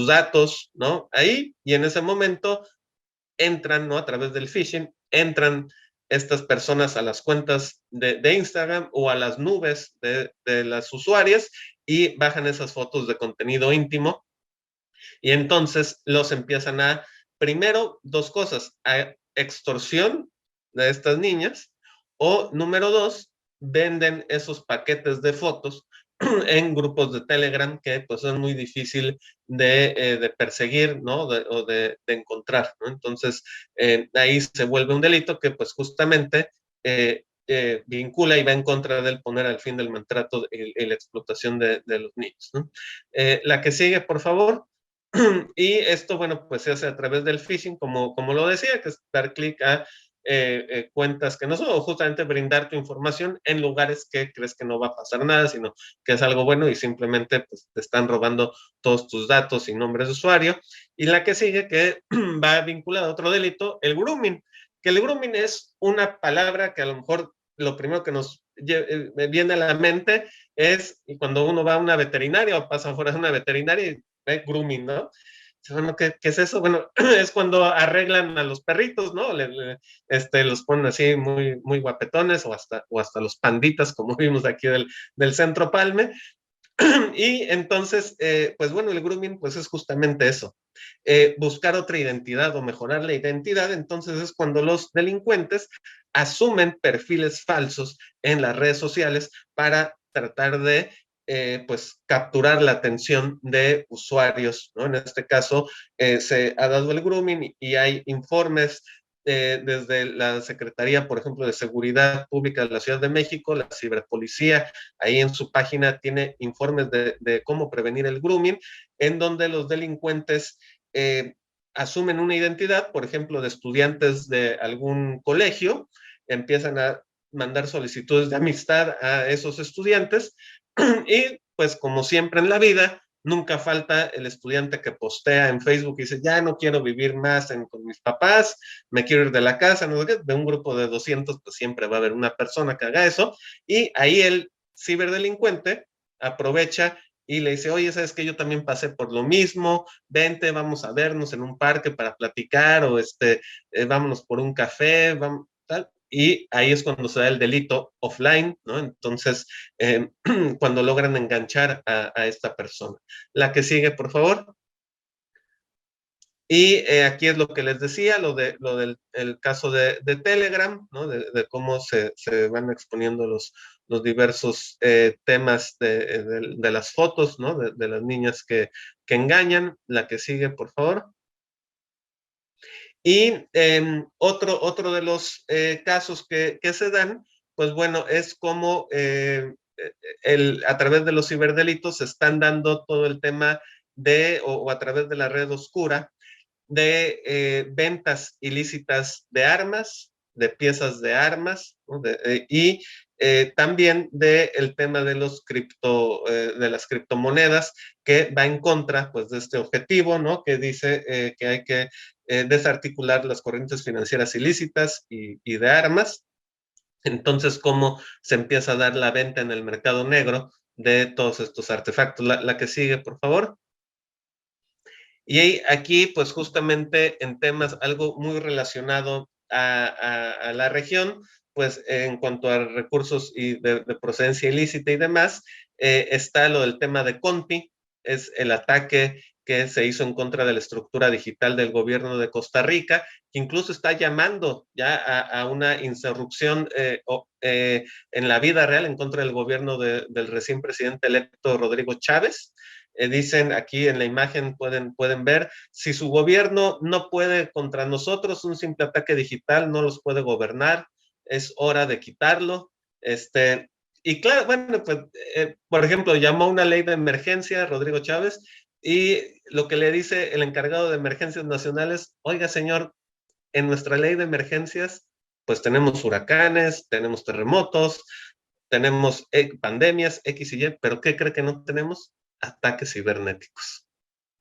E: datos, ¿no? Ahí, y en ese momento entran, ¿no? A través del phishing, entran estas personas a las cuentas de Instagram o a las nubes de las usuarias y bajan esas fotos de contenido íntimo, y entonces los empiezan a, primero, dos cosas, a extorsión de estas niñas, o número dos, venden esos paquetes de fotos en grupos de Telegram que pues es muy difícil de perseguir, ¿no? O de encontrar, ¿no? Entonces, ahí se vuelve un delito que pues justamente vincula y va en contra del poner al fin del maltrato y la explotación de los niños, ¿no? La que sigue, por favor. Y esto, bueno, pues se hace a través del phishing, como lo decía, que es dar clic a cuentas que no son, o justamente brindar tu información en lugares que crees que no va a pasar nada, sino que es algo bueno y simplemente pues, te están robando todos tus datos y nombres de usuario. Y la que sigue, que va vinculada a otro delito, el grooming, que el grooming es una palabra que a lo mejor lo primero que nos viene a la mente es cuando uno va a una veterinaria o pasa fuera de una veterinaria y ve grooming, ¿no? Bueno, ¿qué es eso? Bueno, es cuando arreglan a los perritos, ¿no? Los ponen así muy, muy guapetones o hasta los panditas, como vimos aquí del Centro Palme. Y entonces, pues bueno, el grooming pues es justamente eso, buscar otra identidad o mejorar la identidad. Entonces es cuando los delincuentes asumen perfiles falsos en las redes sociales para tratar de pues capturar la atención de usuarios, ¿no? En este caso se ha dado el grooming y hay informes desde la Secretaría, por ejemplo, de Seguridad Pública de la Ciudad de México, la ciberpolicía, ahí en su página tiene informes de cómo prevenir el grooming, en donde los delincuentes asumen una identidad, por ejemplo, de estudiantes de algún colegio, empiezan a mandar solicitudes de amistad a esos estudiantes y pues como siempre en la vida, nunca falta el estudiante que postea en Facebook y dice, ya no quiero vivir más con mis papás, me quiero ir de la casa, no sé qué. De un grupo de 200, pues siempre va a haber una persona que haga eso, y ahí el ciberdelincuente aprovecha y le dice, oye, ¿sabes qué? Yo también pasé por lo mismo, vente, vamos a vernos en un parque para platicar, o vámonos por un café, vamos, tal. Y ahí es cuando se da el delito offline, ¿no? Entonces, cuando logran enganchar a esta persona. La que sigue, por favor. Y aquí es lo que les decía, lo del el caso de Telegram, ¿no? De cómo se van exponiendo los diversos temas de las fotos, ¿no? De las niñas que engañan. La que sigue, por favor. Y otro de los casos que se dan, pues bueno, es como a través de los ciberdelitos se están dando todo el tema o a través de la red oscura, de ventas ilícitas de armas, de piezas de armas, ¿no? Y también del tema de de las criptomonedas, que va en contra pues, de este objetivo, ¿no? Que dice que hay que desarticular las corrientes financieras ilícitas y de armas. Entonces, ¿cómo se empieza a dar la venta en el mercado negro de todos estos artefactos? La que sigue, por favor. Y aquí, pues justamente en temas, algo muy relacionado a la región, pues en cuanto a recursos y de procedencia ilícita y demás, está lo del tema de Conti, es el ataque que se hizo en contra de la estructura digital del gobierno de Costa Rica, que incluso está llamando ya a una insurrección en la vida real en contra del gobierno del recién presidente electo Rodrigo Chávez. Dicen aquí en la imagen, pueden ver, si su gobierno no puede contra nosotros, un simple ataque digital no los puede gobernar, es hora de quitarlo. Y claro, bueno, pues, por ejemplo, llamó una ley de emergencia Rodrigo Chávez, y lo que le dice el encargado de emergencias nacionales, oiga señor, en nuestra ley de emergencias pues tenemos huracanes, tenemos terremotos, tenemos pandemias, X y Y, pero ¿qué cree que no tenemos? Ataques cibernéticos.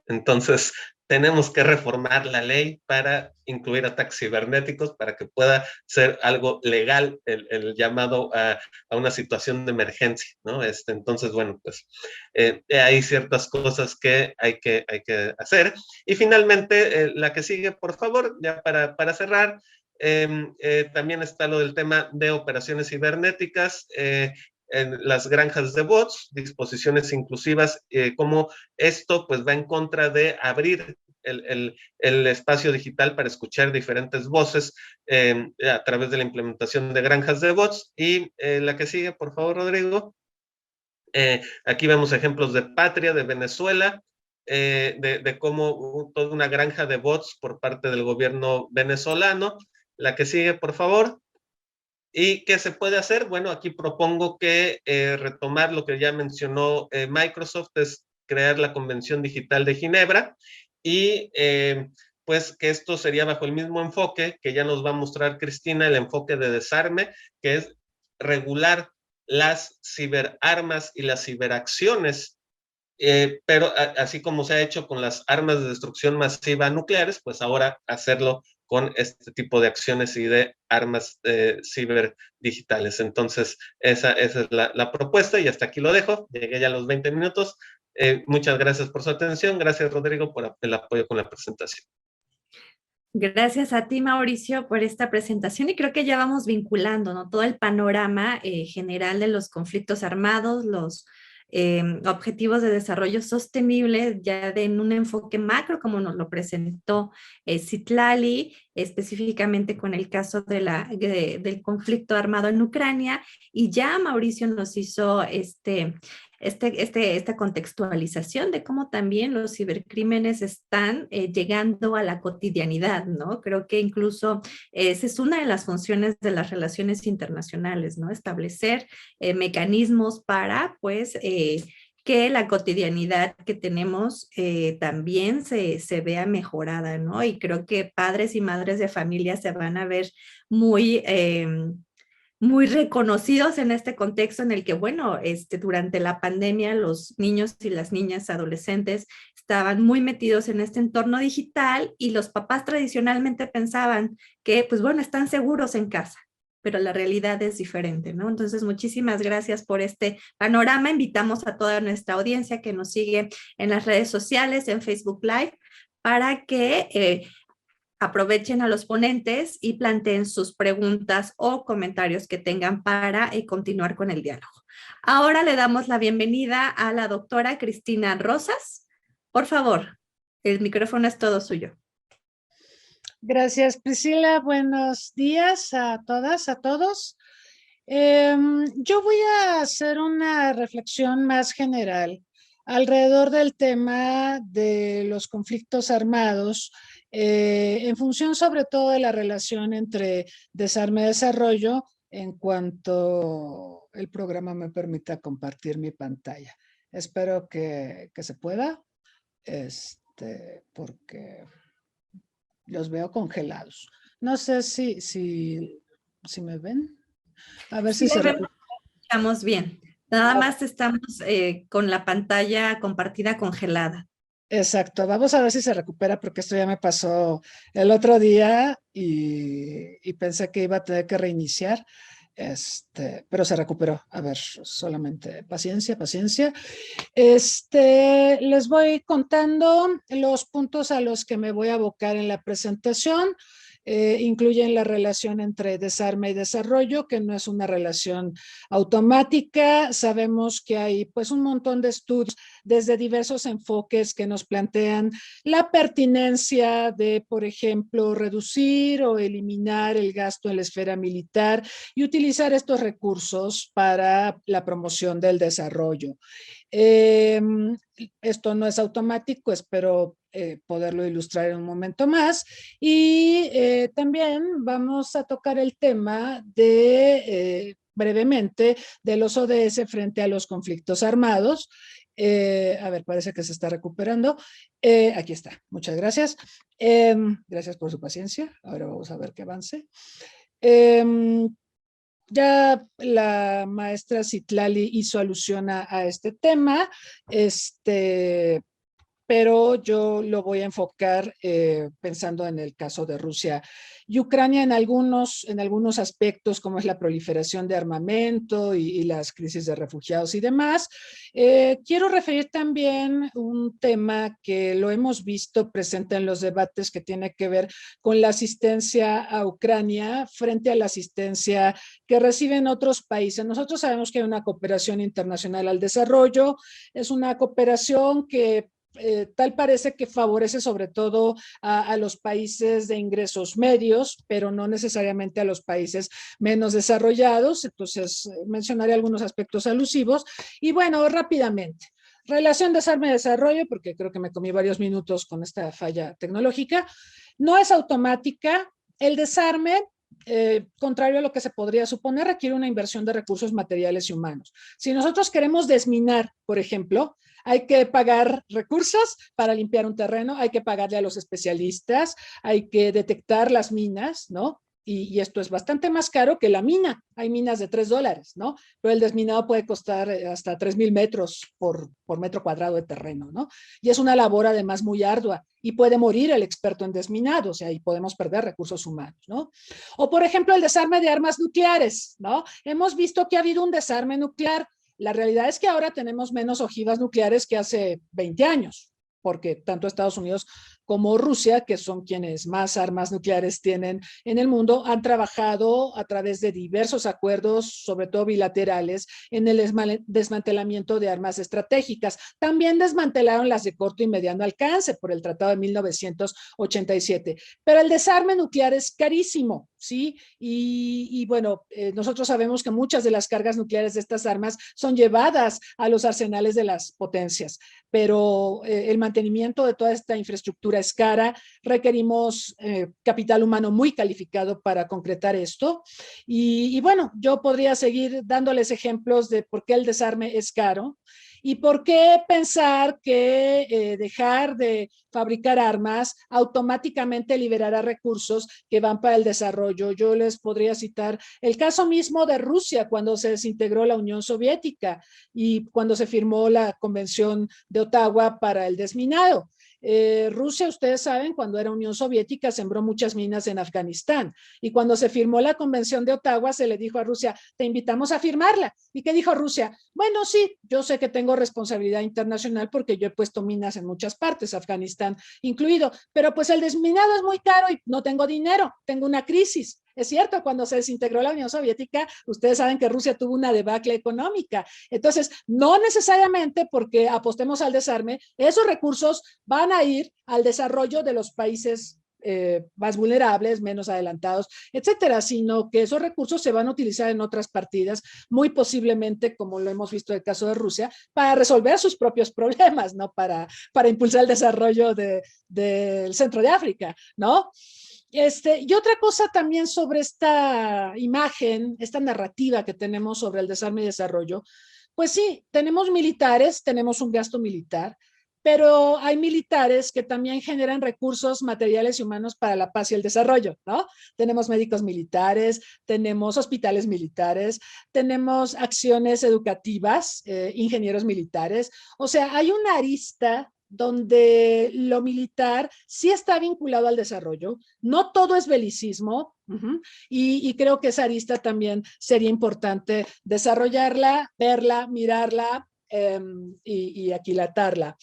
E: Entonces, tenemos que reformar la ley para incluir ataques cibernéticos, para que pueda ser algo legal el llamado a una situación de emergencia, ¿no? Entonces, bueno, pues hay ciertas cosas que hay que hacer. Y finalmente, la que sigue, por favor, ya para cerrar, también está lo del tema de operaciones cibernéticas, en las granjas de bots, disposiciones inclusivas, como esto pues va en contra de abrir el espacio digital para escuchar diferentes voces a través de la implementación de granjas de bots. Y la que sigue, por favor, Rodrigo. Aquí vemos ejemplos de Patria, de Venezuela, de cómo toda una granja de bots por parte del gobierno venezolano. La que sigue, por favor. ¿Y qué se puede hacer? Bueno, aquí propongo que retomar lo que ya mencionó Microsoft, es crear la Convención Digital de Ginebra, y pues que esto sería bajo el mismo enfoque que ya nos va a mostrar Cristina, el enfoque de desarme, que es regular las ciberarmas y las ciberacciones, pero así como se ha hecho con las armas de destrucción masiva nucleares, pues ahora hacerlo con este tipo de acciones y de armas ciberdigitales. Entonces, esa es la propuesta, y hasta aquí lo dejo. Llegué ya a los 20 minutos. Muchas gracias por su atención. Gracias, Rodrigo, por el apoyo con la presentación.
C: Gracias a ti, Mauricio, por esta presentación, y creo que ya vamos vinculando, ¿no?, todo el panorama general de los conflictos armados, los objetivos de desarrollo sostenible, ya en un enfoque macro, como nos lo presentó Citlali, específicamente con el caso del conflicto armado en Ucrania, y ya Mauricio nos hizo esta contextualización de cómo también los cibercrímenes están llegando a la cotidianidad, ¿no? Creo que incluso esa es una de las funciones de las relaciones internacionales, ¿no? Establecer mecanismos para, pues, que la cotidianidad que tenemos también se vea mejorada, ¿no? Y creo que padres y madres de familia se van a ver muy muy reconocidos en este contexto en el que, bueno, durante la pandemia los niños y las niñas adolescentes estaban muy metidos en este entorno digital, y los papás tradicionalmente pensaban que, pues bueno, están seguros en casa, pero la realidad es diferente, ¿no? Entonces, muchísimas gracias por este panorama. Invitamos a toda nuestra audiencia que nos sigue en las redes sociales, en Facebook Live, para que aprovechen a los ponentes y planteen sus preguntas o comentarios que tengan para continuar con el diálogo. Ahora le damos la bienvenida a la doctora Cristina Rosas. Por favor, el micrófono es todo suyo.
F: Gracias, Priscila. Buenos días a todas, a todos. Yo voy a hacer una reflexión más general alrededor del tema de los conflictos armados, en función sobre todo de la relación entre desarme y desarrollo, en cuanto el programa me permita compartir mi pantalla. Espero que se pueda, porque los veo congelados. No sé si me ven. A ver si se recupera.
C: Estamos bien. Nada más estamos con la pantalla compartida congelada.
F: Exacto. Vamos a ver si se recupera, porque esto ya me pasó el otro día y pensé que iba a tener que reiniciar. Pero se recuperó. A ver, solamente paciencia, paciencia. Les voy contando los puntos a los que me voy a abocar en la presentación. Incluyen la relación entre desarme y desarrollo, que no es una relación automática. Sabemos que hay pues un montón de estudios desde diversos enfoques que nos plantean la pertinencia de, por ejemplo, reducir o eliminar el gasto en la esfera militar y utilizar estos recursos para la promoción del desarrollo. Esto no es automático, espero poderlo ilustrar en un momento más. Y también vamos a tocar el tema de, brevemente, de los ODS frente a los conflictos armados. A ver, parece que se está recuperando. Aquí está, muchas gracias. Gracias por su paciencia. Ahora vamos a ver que avance. Ya la maestra Citlali hizo alusión a este tema, pero yo lo voy a enfocar pensando en el caso de Rusia y Ucrania en algunos aspectos, como es la proliferación de armamento y las crisis de refugiados y demás. Quiero referir también un tema que lo hemos visto presente en los debates, que tiene que ver con la asistencia a Ucrania frente a la asistencia que reciben otros países. Nosotros sabemos que hay una cooperación internacional al desarrollo, es una cooperación que tal parece que favorece sobre todo a los países de ingresos medios, pero no necesariamente a los países menos desarrollados. Entonces, mencionaré algunos aspectos alusivos. Y bueno, rápidamente. Relación desarme-desarrollo, porque creo que me comí varios minutos con esta falla tecnológica, no es automática. El desarme, contrario a lo que se podría suponer, requiere una inversión de recursos materiales y humanos. Si nosotros queremos desminar, por ejemplo, hay que pagar recursos para limpiar un terreno, hay que pagarle a los especialistas, hay que detectar las minas, ¿no? Y esto es bastante más caro que la mina. Hay minas de $3, ¿no? Pero el desminado puede costar hasta 3,000 metros por metro cuadrado de terreno, ¿no? Y es una labor además muy ardua y puede morir el experto en desminado, o sea, y podemos perder recursos humanos, ¿no? O por ejemplo, el desarme de armas nucleares, ¿no? Hemos visto que ha habido un desarme nuclear. La realidad es que ahora tenemos menos ojivas nucleares que hace 20 años, porque tanto Estados Unidos como Rusia, que son quienes más armas nucleares tienen en el mundo, han trabajado a través de diversos acuerdos, sobre todo bilaterales, en el desmantelamiento de armas estratégicas. También desmantelaron las de corto y mediano alcance por el Tratado de 1987. Pero el desarme nuclear es carísimo, ¿sí? Y bueno, nosotros sabemos que muchas de las cargas nucleares de estas armas son llevadas a los arsenales de las potencias, pero el mantenimiento de toda esta infraestructura es cara, requerimos capital humano muy calificado para concretar esto. Y bueno, yo podría seguir dándoles ejemplos de por qué el desarme es caro y por qué pensar que dejar de fabricar armas automáticamente liberará recursos que van para el desarrollo. Yo les podría citar el caso mismo de Rusia cuando se desintegró la Unión Soviética y cuando se firmó la Convención de Ottawa para el desminado. Rusia, ustedes saben, cuando era Unión Soviética sembró muchas minas en Afganistán y cuando se firmó la Convención de Ottawa se le dijo a Rusia, te invitamos a firmarla. ¿Y qué dijo Rusia? Bueno, sí, yo sé que tengo responsabilidad internacional porque yo he puesto minas en muchas partes, Afganistán incluido, pero pues el desminado es muy caro y no tengo dinero, tengo una crisis. Es cierto, cuando se desintegró la Unión Soviética, ustedes saben que Rusia tuvo una debacle económica. Entonces, no necesariamente porque apostemos al desarme, esos recursos van a ir al desarrollo de los países más vulnerables, menos adelantados, etcétera, sino que esos recursos se van a utilizar en otras partidas, muy posiblemente, como lo hemos visto en el caso de Rusia, para resolver sus propios problemas, ¿no? Para impulsar el desarrollo del centro de África, ¿no? Y otra cosa también sobre esta imagen, esta narrativa que tenemos sobre el desarme y desarrollo, pues sí, tenemos militares, tenemos un gasto militar, pero hay militares que también generan recursos materiales y humanos para la paz y el desarrollo, ¿no? Tenemos médicos militares, tenemos hospitales militares, tenemos acciones educativas, ingenieros militares, o sea, hay una arista donde lo militar sí está vinculado al desarrollo, no todo es belicismo, y creo que esa arista también sería importante desarrollarla, verla, mirarla y aquilatarla.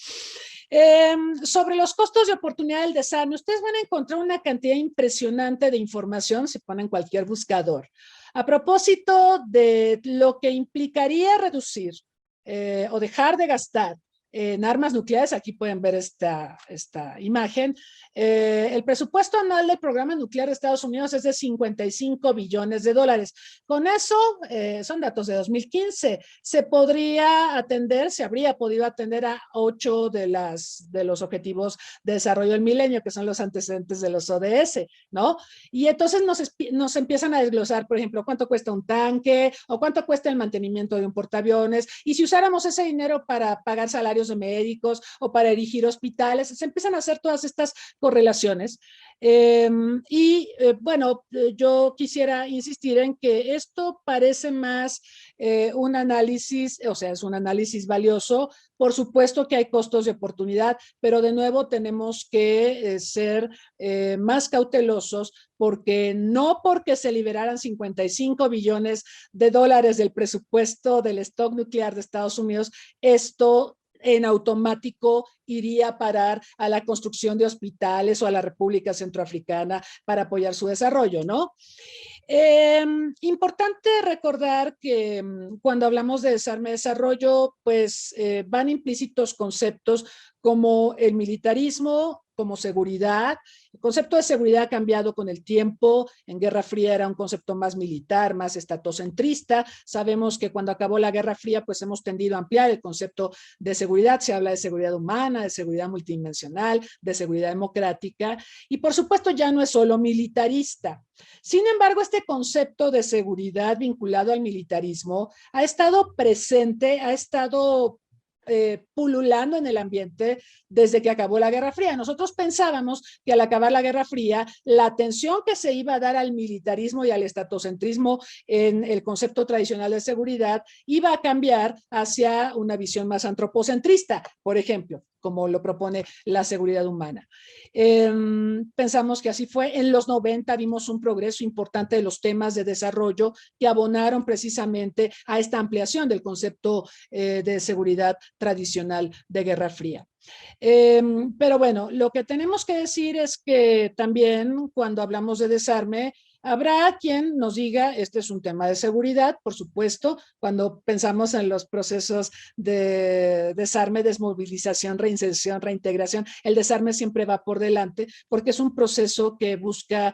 F: Sobre los costos de oportunidad del desarme, ustedes van a encontrar una cantidad impresionante de información, se ponen cualquier buscador. A propósito de lo que implicaría reducir o dejar de gastar en armas nucleares, aquí pueden ver esta imagen. El presupuesto anual del programa nuclear de Estados Unidos es de $55 billones. Con eso, son datos de 2015, se habría podido atender a 8 de los objetivos de desarrollo del milenio, que son los antecedentes de los ODS, ¿no? Y entonces nos empiezan a desglosar, por ejemplo, cuánto cuesta un tanque o cuánto cuesta el mantenimiento de un portaaviones, y si usáramos ese dinero para pagar salarios desarrollos de médicos o para erigir hospitales. Se empiezan a hacer todas estas correlaciones. Bueno, yo quisiera insistir en que esto parece más un análisis, o sea, es un análisis valioso. Por supuesto que hay costos de oportunidad, pero de nuevo tenemos que ser más cautelosos, porque no porque se liberaran 55 billones de dólares del presupuesto del stock nuclear de Estados Unidos, esto en automático iría a parar a la construcción de hospitales o a la República Centroafricana para apoyar su desarrollo, ¿no? Importante recordar que cuando hablamos de desarme y desarrollo, pues van implícitos conceptos como el militarismo, como seguridad. El concepto de seguridad ha cambiado con el tiempo. En Guerra Fría era un concepto más militar, más estatocentrista. Sabemos que cuando acabó la Guerra Fría, pues hemos tendido a ampliar el concepto de seguridad. Se habla de seguridad humana, de seguridad multidimensional, de seguridad democrática. Y por supuesto ya no es solo militarista. Sin embargo, este concepto de seguridad vinculado al militarismo ha estado presente, ha estado pululando en el ambiente desde que acabó la Guerra Fría. Nosotros pensábamos que al acabar la Guerra Fría, la atención que se iba a dar al militarismo y al estatocentrismo en el concepto tradicional de seguridad iba a cambiar hacia una visión más antropocentrista, por ejemplo, como lo propone la seguridad humana. Pensamos que así fue. En los 90 vimos un progreso importante de los temas de desarrollo que abonaron precisamente a esta ampliación del concepto de seguridad tradicional de Guerra Fría. Pero bueno, lo que tenemos que decir es que también cuando hablamos de desarme, habrá quien nos diga, este es un tema de seguridad, por supuesto, cuando pensamos en los procesos de desarme, desmovilización, reinserción, reintegración, el desarme siempre va por delante porque es un proceso que busca,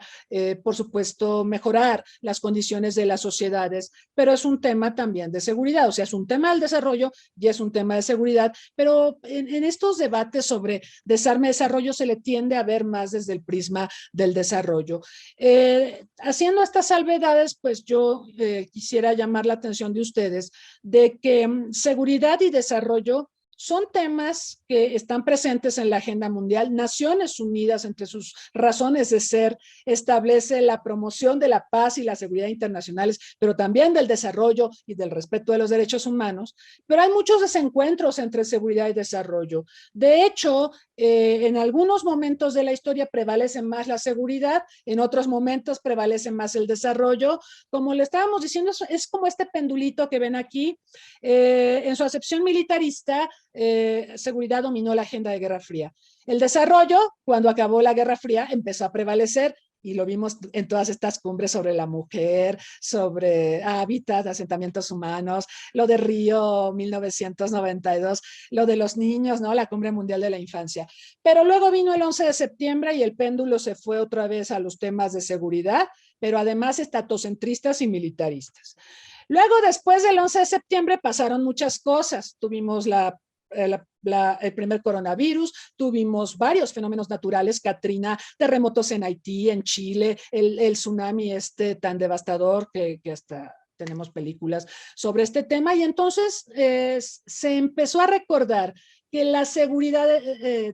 F: por supuesto, mejorar las condiciones de las sociedades, pero es un tema también de seguridad, o sea, es un tema del desarrollo y es un tema de seguridad, pero en estos debates sobre desarme y desarrollo se le tiende a ver más desde el prisma del desarrollo. Haciendo estas salvedades, pues yo quisiera llamar la atención de ustedes de que seguridad y desarrollo son temas que están presentes en la agenda mundial. Naciones Unidas, entre sus razones de ser, establece la promoción de la paz y la seguridad internacionales, pero también del desarrollo y del respeto de los derechos humanos. Pero hay muchos desencuentros entre seguridad y desarrollo. De hecho, en algunos momentos de la historia prevalece más la seguridad, en otros momentos prevalece más el desarrollo. Como le estábamos diciendo, es como este pendulito que ven aquí. En su acepción militarista, seguridad dominó la agenda de Guerra Fría. El desarrollo, cuando acabó la Guerra Fría, empezó a prevalecer y lo vimos en todas estas cumbres sobre la mujer, sobre hábitat, asentamientos humanos, lo de Río 1992, lo de los niños, ¿no? La Cumbre Mundial de la Infancia. Pero luego vino el 11 de septiembre y el péndulo se fue otra vez a los temas de seguridad, pero además estatocentristas y militaristas. Luego, después del 11 de septiembre, pasaron muchas cosas. Tuvimos el primer coronavirus, tuvimos varios fenómenos naturales, Katrina, terremotos en Haití, en Chile, el tsunami tan devastador que hasta tenemos películas sobre este tema, y entonces se empezó a recordar que la seguridad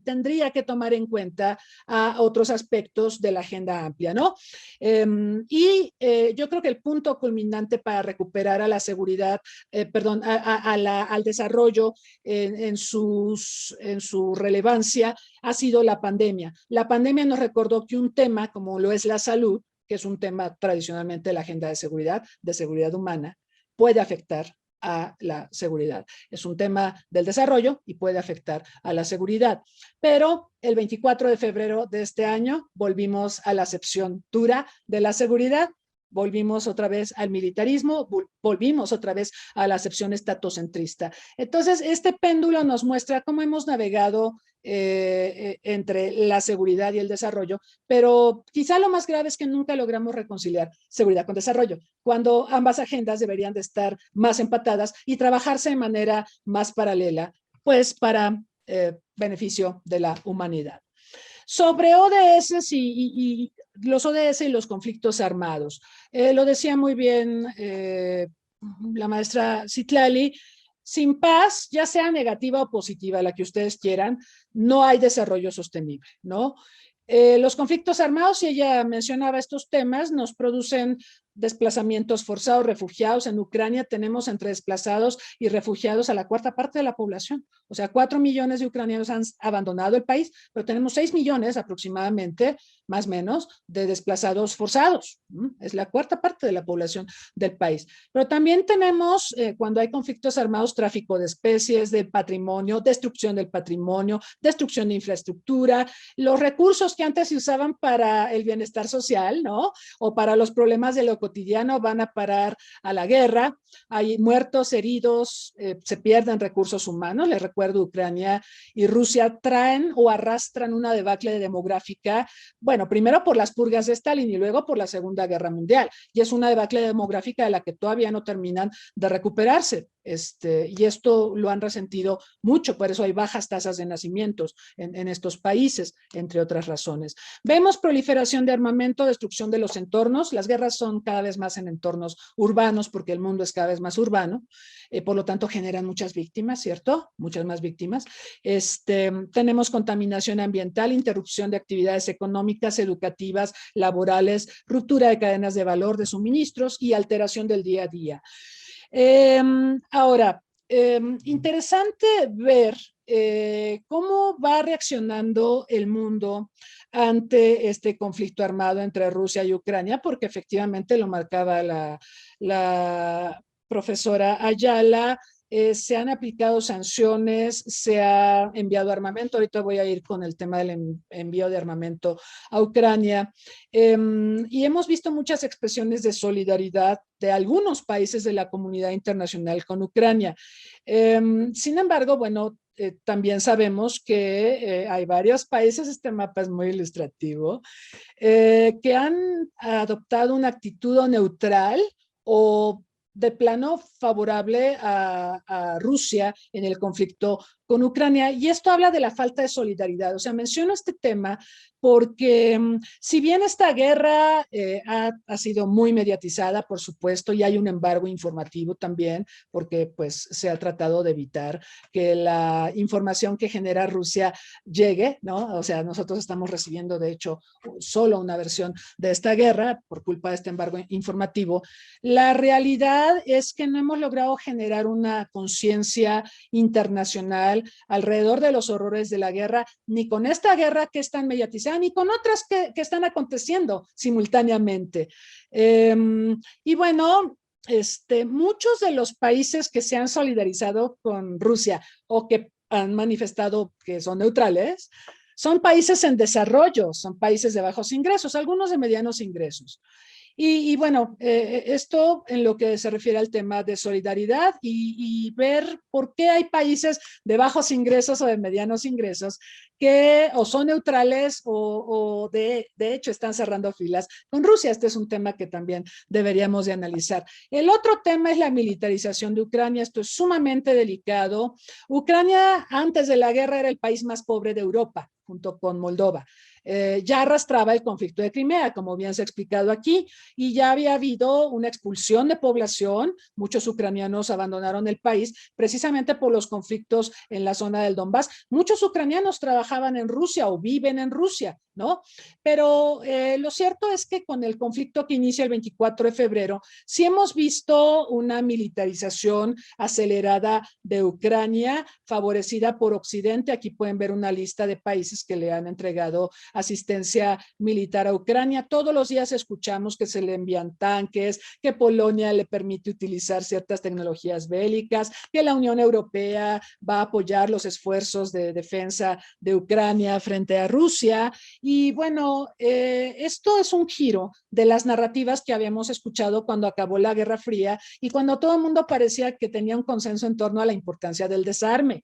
F: tendría que tomar en cuenta a otros aspectos de la agenda amplia, ¿no? Yo creo que el punto culminante para recuperar a la seguridad, al desarrollo en su relevancia ha sido la pandemia. La pandemia nos recordó que un tema como lo es la salud, que es un tema tradicionalmente de la agenda de seguridad humana, puede afectar a la seguridad. Es un tema del desarrollo y puede afectar a la seguridad. Pero el 24 de febrero de este año volvimos a la acepción dura de la seguridad, volvimos otra vez al militarismo, volvimos otra vez a la acepción estatocentrista. Entonces, este péndulo nos muestra cómo hemos navegado entre la seguridad y el desarrollo, pero quizá lo más grave es que nunca logramos reconciliar seguridad con desarrollo, cuando ambas agendas deberían de estar más empatadas y trabajarse de manera más paralela, pues para beneficio de la humanidad. Sobre ODS y los ODS y los conflictos armados. Lo decía muy bien la maestra Citlali, sin paz, ya sea negativa o positiva, la que ustedes quieran, no hay desarrollo sostenible, ¿no? Los conflictos armados, y ella mencionaba estos temas, nos producen desplazamientos forzados, refugiados. En Ucrania tenemos entre desplazados y refugiados a la cuarta parte de la población. O sea, 4 millones de ucranianos han abandonado el país, pero tenemos 6 millones aproximadamente, más o menos, de desplazados forzados. Es la cuarta parte de la población del país. Pero también tenemos, cuando hay conflictos armados, tráfico de especies, del patrimonio, destrucción del patrimonio, destrucción de infraestructura, los recursos que antes se usaban para el bienestar social, ¿no? O para los problemas de lo cotidiano van a parar a la guerra, hay muertos, heridos, se pierden recursos humanos. Les recuerdo, Ucrania y Rusia traen o arrastran una debacle demográfica, bueno, primero por las purgas de Stalin y luego por la Segunda Guerra Mundial, y es una debacle demográfica de la que todavía no terminan de recuperarse. Y esto lo han resentido mucho, por eso hay bajas tasas de nacimientos en estos países, entre otras razones. Vemos proliferación de armamento, destrucción de los entornos. Las guerras son cada vez más en entornos urbanos porque el mundo es cada vez más urbano, por lo tanto generan muchas víctimas, ¿cierto? Muchas más víctimas. Tenemos contaminación ambiental, interrupción de actividades económicas, educativas, laborales, ruptura de cadenas de valor, de suministros y alteración del día a día. Ahora, interesante ver cómo va reaccionando el mundo ante este conflicto armado entre Rusia y Ucrania, porque efectivamente lo marcaba la profesora Ayala. Se han aplicado sanciones, se ha enviado armamento. Ahorita voy a ir con el tema del envío de armamento a Ucrania. Y hemos visto muchas expresiones de solidaridad de algunos países de la comunidad internacional con Ucrania. Sin embargo, bueno, también sabemos que hay varios países, este mapa es muy ilustrativo, que han adoptado una actitud neutral o de plano favorable a Rusia en el conflicto con Ucrania, y esto habla de la falta de solidaridad. O sea, menciono este tema porque si bien esta guerra ha sido muy mediatizada, por supuesto, y hay un embargo informativo también, porque pues se ha tratado de evitar que la información que genera Rusia llegue, ¿no? O sea, nosotros estamos recibiendo, de hecho, solo una versión de esta guerra por culpa de este embargo informativo. La realidad es que no hemos logrado generar una conciencia internacional alrededor de los horrores de la guerra, ni con esta guerra que es tan mediatizada, ni con otras que están aconteciendo simultáneamente. Y bueno, muchos de los países que se han solidarizado con Rusia o que han manifestado que son neutrales, son países en desarrollo, son países de bajos ingresos, algunos de medianos ingresos. Y bueno, esto en lo que se refiere al tema de solidaridad y ver por qué hay países de bajos ingresos o de medianos ingresos que o son neutrales o de hecho están cerrando filas con Rusia. Este es un tema que también deberíamos de analizar. El otro tema es la militarización de Ucrania. Esto es sumamente delicado. Ucrania antes de la guerra era el país más pobre de Europa, junto con Moldova. Ya arrastraba el conflicto de Crimea, como bien se ha explicado aquí, y ya había habido una expulsión de población. Muchos ucranianos abandonaron el país precisamente por los conflictos en la zona del Donbass. Muchos ucranianos trabajaban en Rusia o viven en Rusia, ¿no? Pero lo cierto es que con el conflicto que inicia el 24 de febrero, sí hemos visto una militarización acelerada de Ucrania, favorecida por Occidente. Aquí pueden ver una lista de países que le han entregado asistencia militar a Ucrania. Todos los días escuchamos que se le envían tanques, que Polonia le permite utilizar ciertas tecnologías bélicas, que la Unión Europea va a apoyar los esfuerzos de defensa de Ucrania frente a Rusia. Y bueno, esto es un giro de las narrativas que habíamos escuchado cuando acabó la Guerra Fría y cuando todo el mundo parecía que tenía un consenso en torno a la importancia del desarme.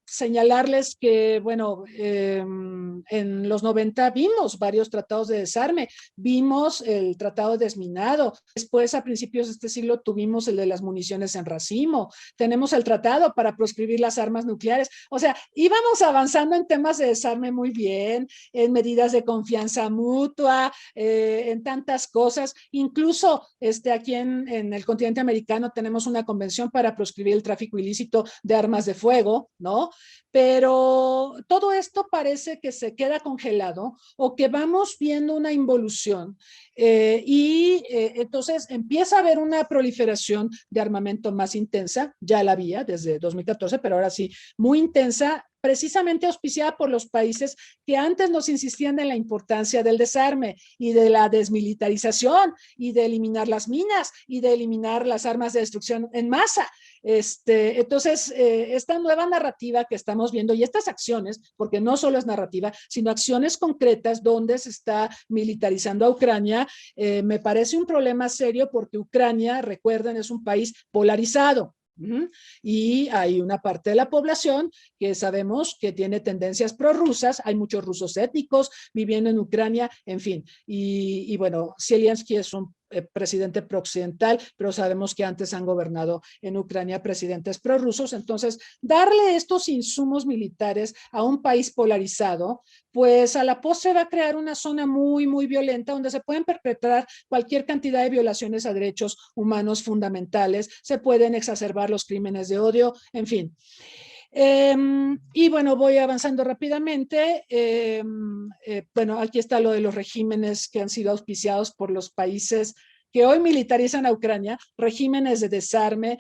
F: señalarles que, bueno, en los 90 vimos varios tratados de desarme, vimos el tratado de desminado, después a principios de este siglo tuvimos el de las municiones en racimo, tenemos el tratado para proscribir las armas nucleares, o sea, íbamos avanzando en temas de desarme muy bien, en medidas de confianza mutua, en tantas cosas, incluso aquí en el continente americano tenemos una convención para proscribir el tráfico ilícito de armas de fuego, ¿no? Pero todo esto parece que se queda congelado o que vamos viendo una involución entonces empieza a haber una proliferación de armamento más intensa, ya la había desde 2014, pero ahora sí, muy intensa, precisamente auspiciada por los países que antes nos insistían en la importancia del desarme y de la desmilitarización y de eliminar las minas y de eliminar las armas de destrucción en masa. Entonces, esta nueva narrativa que estamos viendo y estas acciones, porque no solo es narrativa, sino acciones concretas donde se está militarizando a Ucrania, me parece un problema serio porque Ucrania, recuerden, es un país polarizado. Y hay una parte de la población que sabemos que tiene tendencias prorrusas, hay muchos rusos étnicos viviendo en Ucrania, en fin, y bueno, Zelensky es un presidente prooccidental, pero sabemos que antes han gobernado en Ucrania presidentes prorrusos, entonces darle estos insumos militares a un país polarizado, pues a la postre va a crear una zona muy, muy violenta donde se pueden perpetrar cualquier cantidad de violaciones a derechos humanos fundamentales, se pueden exacerbar los crímenes de odio, en fin. Y bueno, voy avanzando rápidamente. Bueno, aquí está lo de los regímenes que han sido auspiciados por los países que hoy militarizan a Ucrania, regímenes de desarme,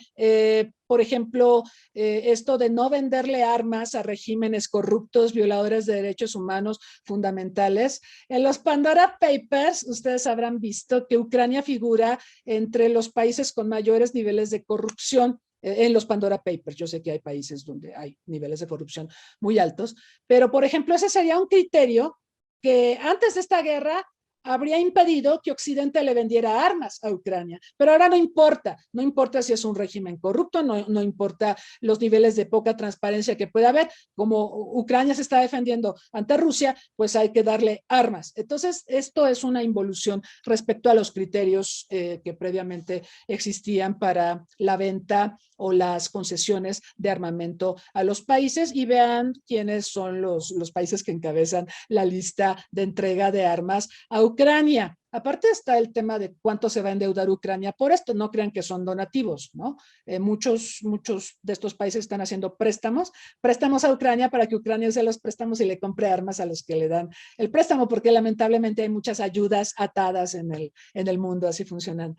F: por ejemplo, esto de no venderle armas a regímenes corruptos, violadores de derechos humanos fundamentales. En los Pandora Papers, ustedes habrán visto que Ucrania figura entre los países con mayores niveles de corrupción en los Pandora Papers. Yo sé que hay países donde hay niveles de corrupción muy altos, pero por ejemplo, ese sería un criterio que antes de esta guerra habría impedido que Occidente le vendiera armas a Ucrania. Pero ahora no importa, no importa si es un régimen corrupto, no importa los niveles de poca transparencia que pueda haber, como Ucrania se está defendiendo ante Rusia, pues hay que darle armas. Entonces, esto es una involución respecto a los criterios que previamente existían para la venta o las concesiones de armamento a los países, y vean quiénes son los países que encabezan la lista de entrega de armas a Ucrania. Aparte está el tema de cuánto se va a endeudar Ucrania por esto. No crean que son donativos, ¿no? Muchos de estos países están haciendo préstamos a Ucrania para que Ucrania use los préstamos y le compre armas a los que le dan el préstamo, porque lamentablemente hay muchas ayudas atadas en el mundo. Así funcionan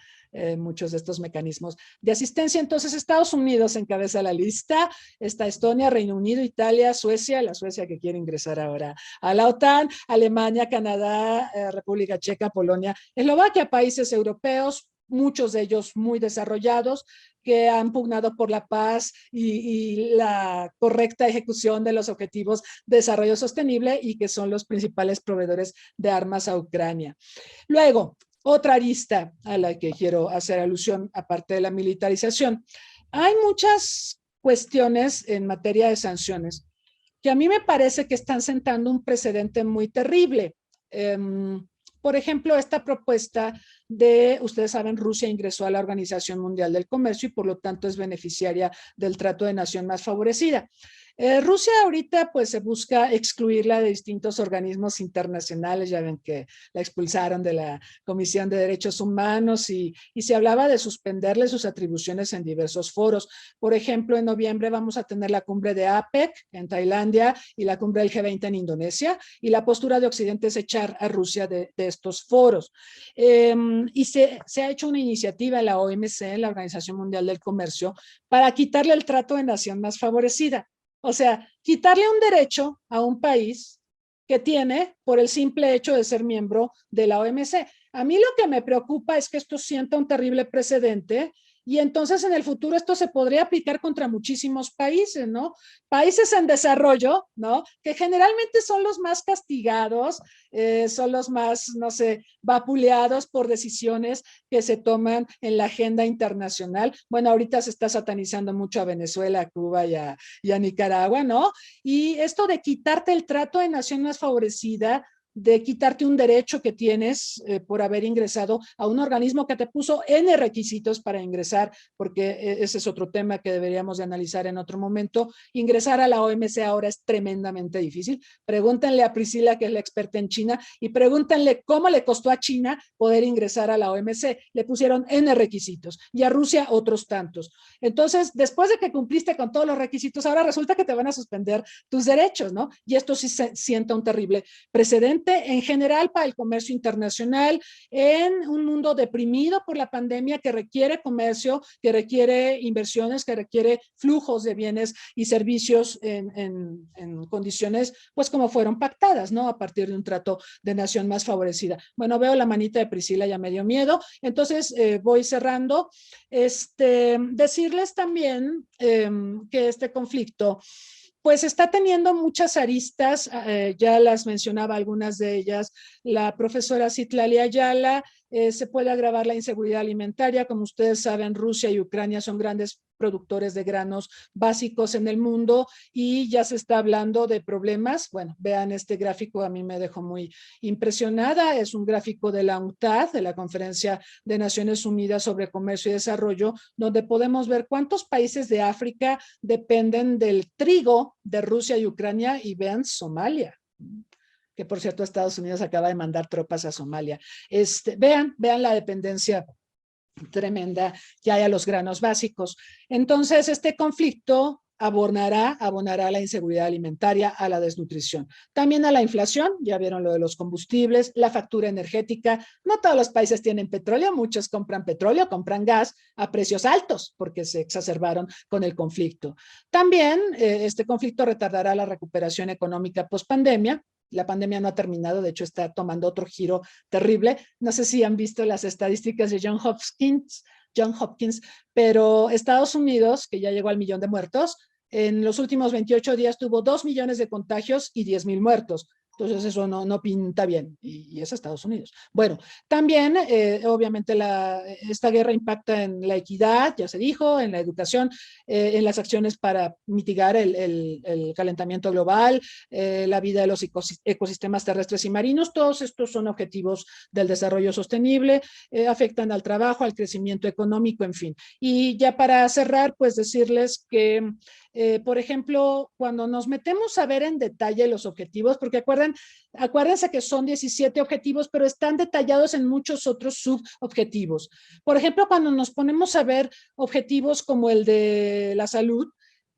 F: muchos de estos mecanismos de asistencia. Entonces, Estados Unidos encabeza la lista. Está Estonia, Reino Unido, Italia, Suecia, la Suecia que quiere ingresar ahora a la OTAN, Alemania, Canadá, República Checa, Polonia, Eslovaquia, países europeos, muchos de ellos muy desarrollados, que han pugnado por la paz y la correcta ejecución de los objetivos de desarrollo sostenible y que son los principales proveedores de armas a Ucrania. Luego, otra arista a la que quiero hacer alusión, aparte de la militarización. Hay muchas cuestiones en materia de sanciones que a mí me parece que están sentando un precedente muy terrible. Por ejemplo, esta propuesta de, ustedes saben, Rusia ingresó a la Organización Mundial del Comercio y por lo tanto es beneficiaria del trato de nación más favorecida. Rusia ahorita pues se busca excluirla de distintos organismos internacionales, ya ven que la expulsaron de la Comisión de Derechos Humanos y se hablaba de suspenderle sus atribuciones en diversos foros. Por ejemplo, en noviembre vamos a tener la cumbre de APEC en Tailandia y la cumbre del G20 en Indonesia, y la postura de Occidente es echar a Rusia de estos foros. Y se ha hecho una iniciativa en la OMC, en la Organización Mundial del Comercio, para quitarle el trato de nación más favorecida. O sea, quitarle un derecho a un país que tiene por el simple hecho de ser miembro de la OMC. A mí lo que me preocupa es que esto sienta un terrible precedente Y entonces en el futuro esto se podría aplicar contra muchísimos países, ¿no? Países en desarrollo, ¿no? Que generalmente son los más castigados, son los más, no sé, vapuleados por decisiones que se toman en la agenda internacional. Bueno, ahorita se está satanizando mucho a Venezuela, a Cuba y a Nicaragua, ¿no? Y esto de quitarte el trato de nación más favorecida, de quitarte un derecho que tienes por haber ingresado a un organismo que te puso N requisitos para ingresar, porque ese es otro tema que deberíamos de analizar en otro momento. Ingresar a la OMC ahora es tremendamente difícil. Pregúntenle a Priscila, que es la experta en China, y pregúntenle cómo le costó a China poder ingresar a la OMC. Le pusieron N requisitos y a Rusia otros tantos. Entonces, después de que cumpliste con todos los requisitos, ahora resulta que te van a suspender tus derechos, ¿no? Y esto sí se sienta un terrible precedente en general para el comercio internacional, en un mundo deprimido por la pandemia que requiere comercio, que requiere inversiones, que requiere flujos de bienes y servicios en condiciones pues como fueron pactadas, ¿no? A partir de un trato de nación más favorecida. Bueno, veo la manita de Priscila, ya me dio miedo, entonces voy cerrando. Decirles también que este conflicto pues está teniendo muchas aristas, ya las mencionaba algunas de ellas la profesora Citlali Ayala. Se puede agravar la inseguridad alimentaria. Como ustedes saben, Rusia y Ucrania son grandes productores de granos básicos en el mundo y ya se está hablando de problemas. Bueno, vean este gráfico, a mí me dejó muy impresionada. Es un gráfico de la UNCTAD, de la Conferencia de Naciones Unidas sobre Comercio y Desarrollo, donde podemos ver cuántos países de África dependen del trigo de Rusia y Ucrania, y vean Somalia, que por cierto Estados Unidos acaba de mandar tropas a Somalia. Vean la dependencia tremenda que hay a los granos básicos. Entonces, este conflicto abonará a la inseguridad alimentaria, a la desnutrición, también a la inflación. Ya vieron lo de los combustibles, la factura energética. No todos los países tienen petróleo, muchos compran petróleo, compran gas a precios altos porque se exacerbaron con el conflicto. También este conflicto retardará la recuperación económica post pandemia. La pandemia no ha terminado, de hecho está tomando otro giro terrible. No sé si han visto las estadísticas de John Hopkins, pero Estados Unidos, que ya llegó al 1.000.000 de muertos, en los últimos 28 días tuvo 2 millones de contagios y 10,000 muertos. Entonces eso no pinta bien, y es Estados Unidos. Bueno, también obviamente esta guerra impacta en la equidad, ya se dijo, en la educación, en las acciones para mitigar el calentamiento global, la vida de los ecosistemas terrestres y marinos. Todos estos son objetivos del desarrollo sostenible, afectan al trabajo, al crecimiento económico, en fin. Y ya para cerrar, pues decirles que por ejemplo, cuando nos metemos a ver en detalle los objetivos, porque acuérdense que son 17 objetivos, pero están detallados en muchos otros subobjetivos. Por ejemplo, cuando nos ponemos a ver objetivos como el de la salud,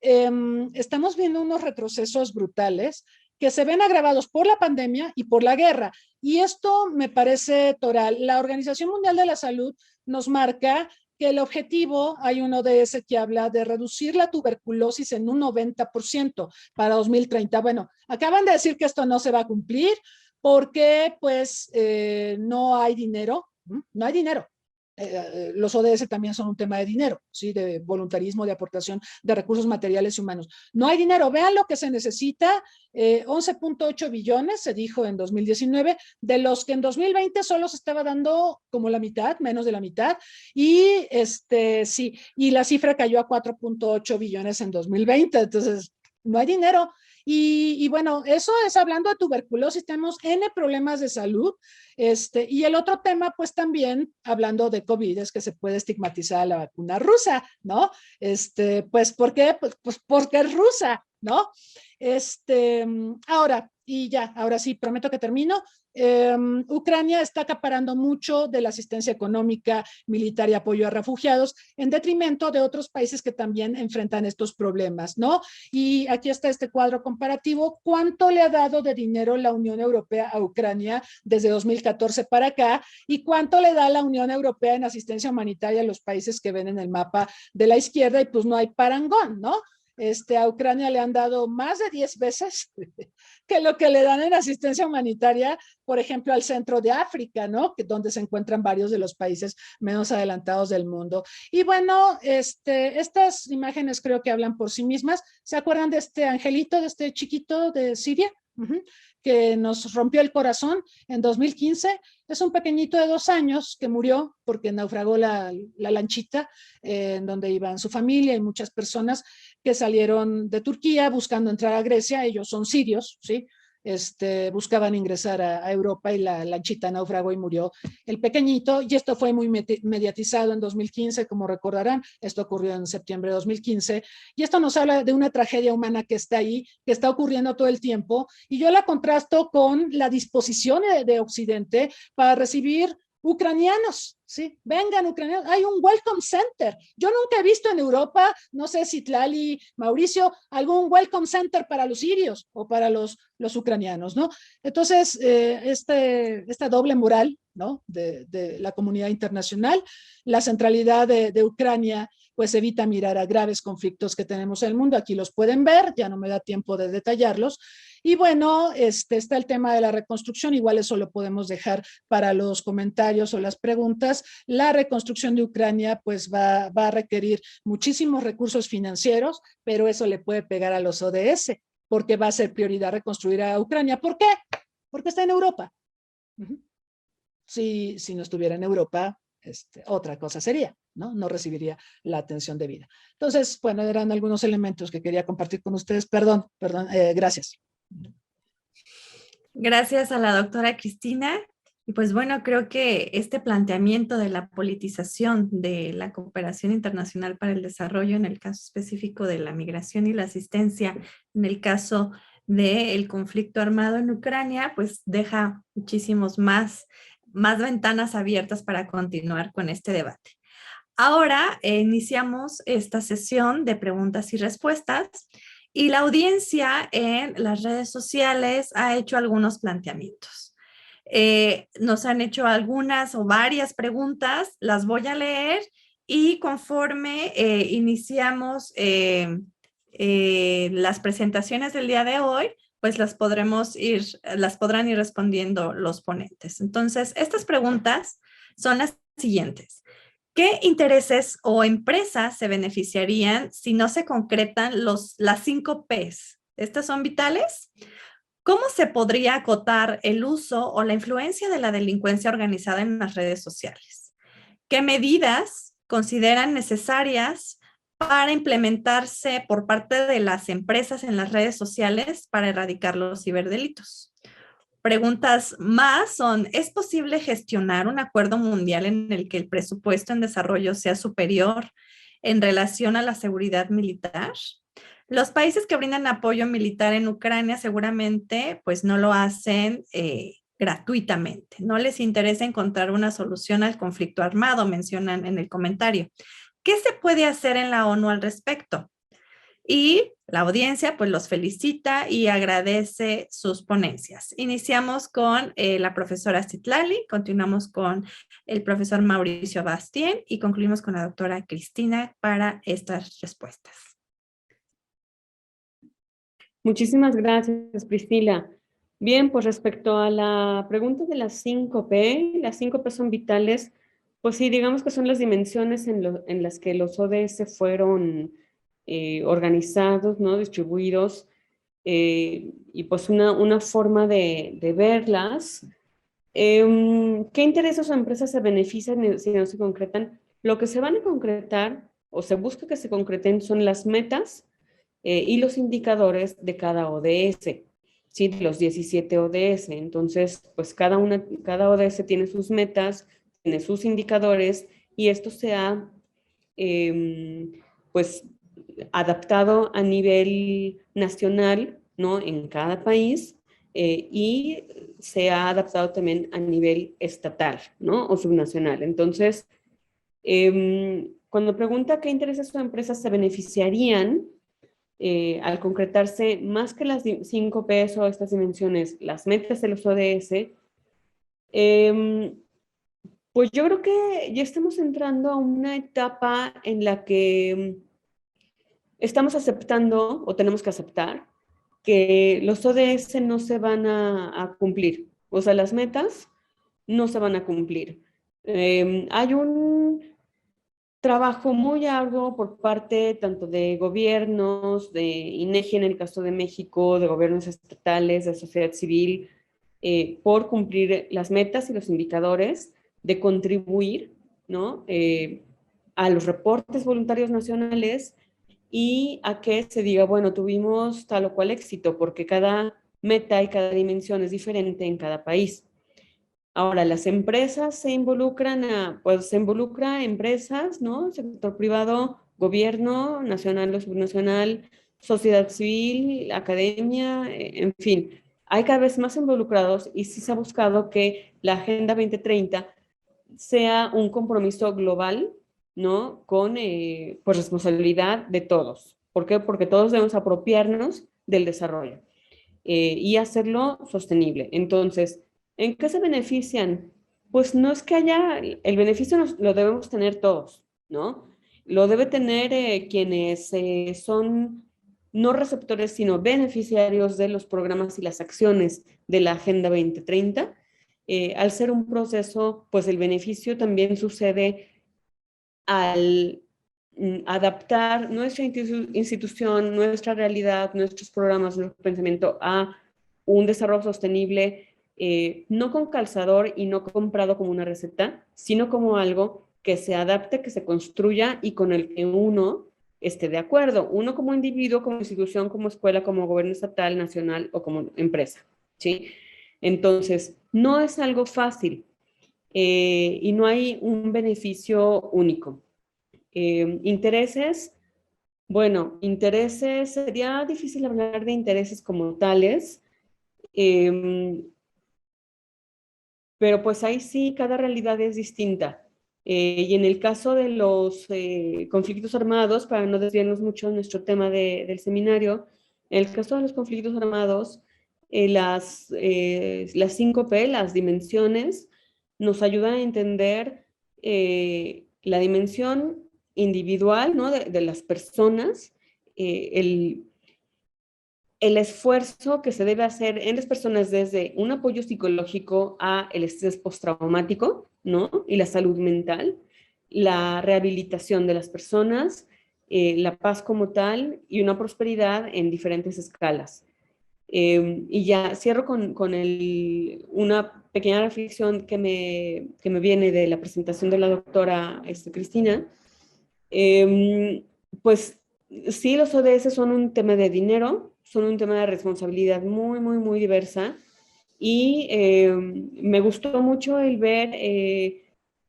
F: estamos viendo unos retrocesos brutales que se ven agravados por la pandemia y por la guerra. Y esto me parece toral. La Organización Mundial de la Salud nos marca que el objetivo, hay un ODS que habla de reducir la tuberculosis en un 90% para 2030. Bueno, acaban de decir que esto no se va a cumplir porque pues no hay dinero, no hay dinero. Los ODS también son un tema de dinero, ¿sí? De voluntarismo, de aportación de recursos materiales y humanos. No hay dinero. Vean lo que se necesita, 11.8 billones, se dijo en 2019, de los que en 2020 solo se estaba dando como la mitad, menos de la mitad, y sí, y la cifra cayó a 4.8 billones en 2020, entonces no hay dinero. Y bueno, eso es hablando de tuberculosis, tenemos N problemas de salud. Y el otro tema, pues también, hablando de COVID, es que se puede estigmatizar a la vacuna rusa, ¿no? Pues, ¿por qué? Pues porque es rusa, ¿no? Ahora sí, prometo que termino. Ucrania está acaparando mucho de la asistencia económica, militar y apoyo a refugiados, en detrimento de otros países que también enfrentan estos problemas, ¿no? Y aquí está este cuadro comparativo. ¿Cuánto le ha dado de dinero la Unión Europea a Ucrania desde 2014 para acá? ¿Y cuánto le da la Unión Europea en asistencia humanitaria a los países que ven en el mapa de la izquierda? Y pues no hay parangón, ¿no? A Ucrania le han dado más de 10 veces que lo que le dan en asistencia humanitaria, por ejemplo, al centro de África, ¿no? Donde se encuentran varios de los países menos adelantados del mundo. Y bueno, estas imágenes creo que hablan por sí mismas. ¿Se acuerdan de este angelito, de este chiquito de Siria? Que nos rompió el corazón en 2015. Es un pequeñito de 2 años que murió porque naufragó la lanchita en donde iban su familia y muchas personas que salieron de Turquía buscando entrar a Grecia. Ellos son sirios, ¿sí? Buscaban ingresar a Europa y la lanchita naufragó y murió el pequeñito. Y esto fue muy mediatizado en 2015, como recordarán. Esto ocurrió en septiembre de 2015. Y esto nos habla de una tragedia humana que está ahí, que está ocurriendo todo el tiempo. Y yo la contrasto con la disposición de Occidente para recibir ucranianos, ¿sí? Vengan ucranianos, hay un welcome center. Yo nunca he visto en Europa, no sé si Tlali, Mauricio, algún welcome center para los sirios o para los ucranianos, ¿no? Entonces, esta doble moral, ¿no? De la comunidad internacional, la centralidad de Ucrania, pues evita mirar a graves conflictos que tenemos en el mundo. Aquí los pueden ver, ya no me da tiempo de detallarlos. Y bueno, está el tema de la reconstrucción, igual eso lo podemos dejar para los comentarios o las preguntas. La reconstrucción de Ucrania pues va a requerir muchísimos recursos financieros, pero eso le puede pegar a los ODS, porque va a ser prioridad reconstruir a Ucrania. ¿Por qué? Porque está en Europa. Si no estuviera en Europa, otra cosa sería, ¿no? No recibiría la atención debida. Entonces, bueno, eran algunos elementos que quería compartir con ustedes. Perdón, gracias.
C: Gracias a la doctora Cristina. Y pues bueno, creo que este planteamiento de la politización de la cooperación internacional para el desarrollo en el caso específico de la migración y la asistencia en el caso del conflicto armado en Ucrania, pues deja muchísimos más ventanas abiertas para continuar con este debate. Ahora iniciamos esta sesión de preguntas y respuestas. Y la audiencia en las redes sociales ha hecho algunos planteamientos. Nos han hecho algunas o varias preguntas, las voy a leer y conforme iniciamos las presentaciones del día de hoy, pues las podrán ir respondiendo los ponentes. Entonces, estas preguntas son las siguientes. ¿Qué intereses o empresas se beneficiarían si no se concretan las 5 Ps? ¿Estas son vitales? ¿Cómo se podría acotar el uso o la influencia de la delincuencia organizada en las redes sociales? ¿Qué medidas consideran necesarias para implementarse por parte de las empresas en las redes sociales para erradicar los ciberdelitos? Preguntas más son, ¿es posible gestionar un acuerdo mundial en el que el presupuesto en desarrollo sea superior en relación a la seguridad militar? Los países que brindan apoyo militar en Ucrania seguramente pues no lo hacen gratuitamente. No les interesa encontrar una solución al conflicto armado, mencionan en el comentario. ¿Qué se puede hacer en la ONU al respecto? Y la audiencia pues los felicita y agradece sus ponencias. Iniciamos con la profesora Citlali, continuamos con el profesor Mauricio Bastien y concluimos con la doctora Cristina para estas respuestas.
D: Muchísimas gracias, Priscila. Bien, pues respecto a la pregunta de las 5P, las 5P son vitales, pues sí, digamos que son las dimensiones en las que los ODS fueron organizados, ¿no? Distribuidos, y pues una forma de verlas. ¿Qué intereses o empresas se benefician si no se concretan? Lo que se van a concretar o se busca que se concreten son las metas y los indicadores de cada ODS, ¿sí? De los 17 ODS. Entonces, pues cada ODS tiene sus metas, tiene sus indicadores y esto se ha, pues, adaptado a nivel nacional, ¿no? En cada país y se ha adaptado también a nivel estatal, ¿no? O subnacional. Entonces, cuando pregunta qué intereses o empresas se beneficiarían al concretarse más que las 5Ps o estas dimensiones, las metas de los ODS, pues yo creo que ya estamos entrando a una etapa en la que estamos aceptando o tenemos que aceptar que los ODS no se van a cumplir. O sea, las metas no se van a cumplir. Hay un trabajo muy arduo por parte tanto de gobiernos, de INEGI en el caso de México, de gobiernos estatales, de sociedad civil, por cumplir las metas y los indicadores, de contribuir, ¿no? A los reportes voluntarios nacionales y a que se diga, bueno, tuvimos tal o cual éxito, porque cada meta y cada dimensión es diferente en cada país. Ahora, las empresas se involucran pues se involucra empresas, ¿no? Sector privado, gobierno, nacional o subnacional, sociedad civil, academia, en fin. Hay cada vez más involucrados y sí se ha buscado que la Agenda 2030 sea un compromiso global, ¿no? Con pues responsabilidad de todos. ¿Por qué? Porque todos debemos apropiarnos del desarrollo y hacerlo sostenible. Entonces, ¿en qué se benefician? Pues no es que haya, el beneficio lo debemos tener todos, ¿no? Lo debe tener quienes son no receptores, sino beneficiarios de los programas y las acciones de la Agenda 2030. Al ser un proceso, pues el beneficio también sucede al adaptar nuestra institución, nuestra realidad, nuestros programas, nuestro pensamiento a un desarrollo sostenible, no con calzador y no comprado como una receta, sino como algo que se adapte, que se construya y con el que uno esté de acuerdo, uno como individuo, como institución, como escuela, como gobierno estatal, nacional o como empresa, ¿sí? Entonces, no es algo fácil y no hay un beneficio único. Intereses, bueno, intereses, sería difícil hablar de intereses como tales, pero pues ahí sí, cada realidad es distinta. Y en el caso de los conflictos armados, para no desviarnos mucho de nuestro tema del seminario, en el caso de los conflictos armados, las 5P, las dimensiones, nos ayudan a entender la dimensión individual, ¿no? de las personas, el esfuerzo que se debe hacer en las personas desde un apoyo psicológico a el estrés postraumático, ¿no? Y la salud mental, la rehabilitación de las personas, la paz como tal y una prosperidad en diferentes escalas. Y ya cierro con una pequeña reflexión que me viene de la presentación de la doctora Cristina. Pues sí, los ODS son un tema de dinero, son un tema de responsabilidad muy, muy, muy diversa. Y me gustó mucho el ver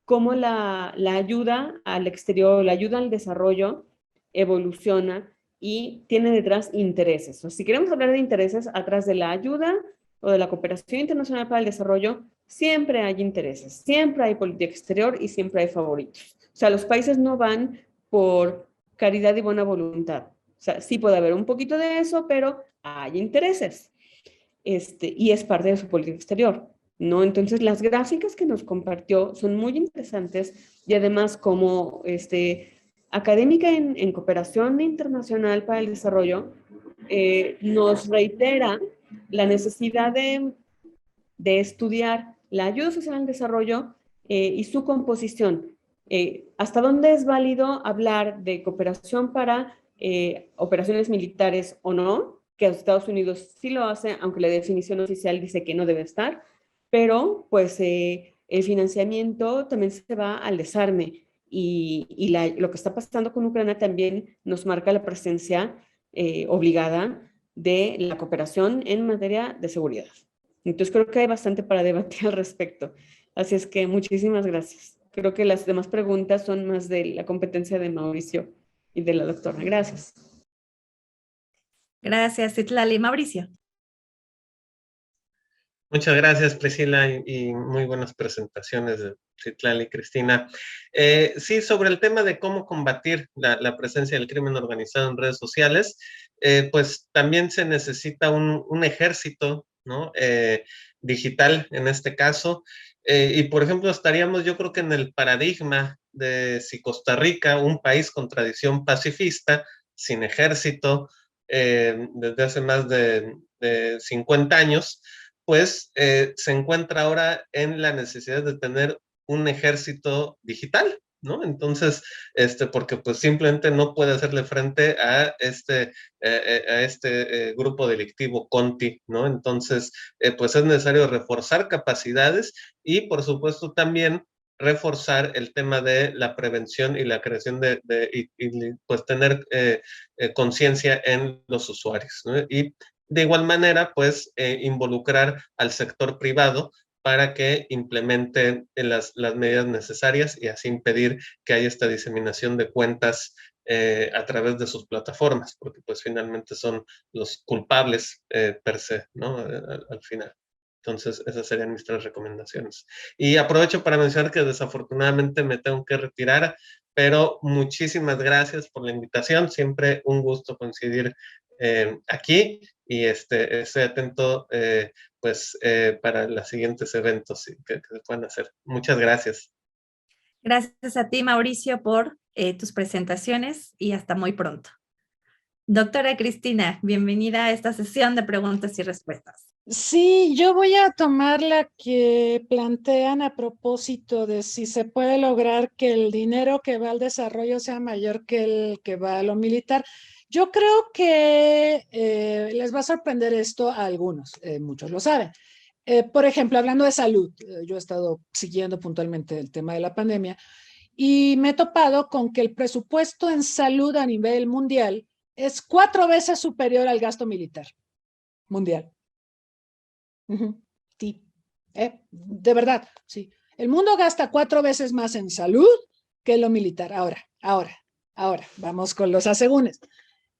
D: cómo la ayuda al exterior, la ayuda al desarrollo evoluciona y tiene detrás intereses. O si queremos hablar de intereses, atrás de la ayuda o de la cooperación internacional para el desarrollo, siempre hay intereses, siempre hay política exterior y siempre hay favoritos. O sea, los países no van por caridad y buena voluntad. O sea, sí puede haber un poquito de eso, pero hay intereses. Y es parte de su política exterior, ¿no? Entonces, las gráficas que nos compartió son muy interesantes y además como académica en cooperación internacional para el desarrollo, nos reitera la necesidad de estudiar la ayuda social al desarrollo y su composición. ¿Hasta dónde es válido hablar de cooperación para operaciones militares o no? Que Estados Unidos sí lo hace, aunque la definición oficial dice que no debe estar, pero pues el financiamiento también se va al desarme y lo que está pasando con Ucrania también nos marca la presencia obligada de la cooperación en materia de seguridad. Entonces creo que hay bastante para debatir al respecto. Así es que muchísimas gracias. Creo que las demás preguntas son más de la competencia de Mauricio y de la doctora. Gracias.
C: Gracias, Citlali. Mauricio.
E: Muchas gracias, Priscila, y muy buenas presentaciones de Citlali y Cristina. Sí, sobre el tema de cómo combatir la presencia del crimen organizado en redes sociales, pues también se necesita un ejército, ¿no? Digital en este caso. Y por ejemplo, estaríamos yo creo que en el paradigma de si Costa Rica, un país con tradición pacifista, sin ejército desde hace más de 50 años, pues se encuentra ahora en la necesidad de tener un ejército digital, ¿no? Entonces, porque pues simplemente no puede hacerle frente a este grupo delictivo Conti, ¿no? Entonces, pues es necesario reforzar capacidades y, por supuesto, también reforzar el tema de la prevención y la creación pues tener conciencia en los usuarios, ¿no? Y de igual manera, pues involucrar al sector privado para que implementen las medidas necesarias y así impedir que haya esta diseminación de cuentas a través de sus plataformas, porque pues finalmente son los culpables per se, ¿no? Al final. Entonces, esas serían mis 3 recomendaciones. Y aprovecho para mencionar que desafortunadamente me tengo que retirar, pero muchísimas gracias por la invitación. Siempre un gusto coincidir aquí y estoy atento para los siguientes eventos que se puedan hacer. Muchas gracias.
C: Gracias a ti, Mauricio, por tus presentaciones y hasta muy pronto. Doctora Cristina, bienvenida a esta sesión de preguntas y respuestas.
F: Sí, yo voy a tomar la que plantean a propósito de si se puede lograr que el dinero que va al desarrollo sea mayor que el que va a lo militar. Yo creo que les va a sorprender esto a algunos, muchos lo saben. Por ejemplo, hablando de salud, yo he estado siguiendo puntualmente el tema de la pandemia y me he topado con que el presupuesto en salud a nivel mundial es 4 veces superior al gasto militar mundial. Sí, de verdad, sí. El mundo gasta 4 veces más en salud que en lo militar. Ahora, vamos con los asegúnes.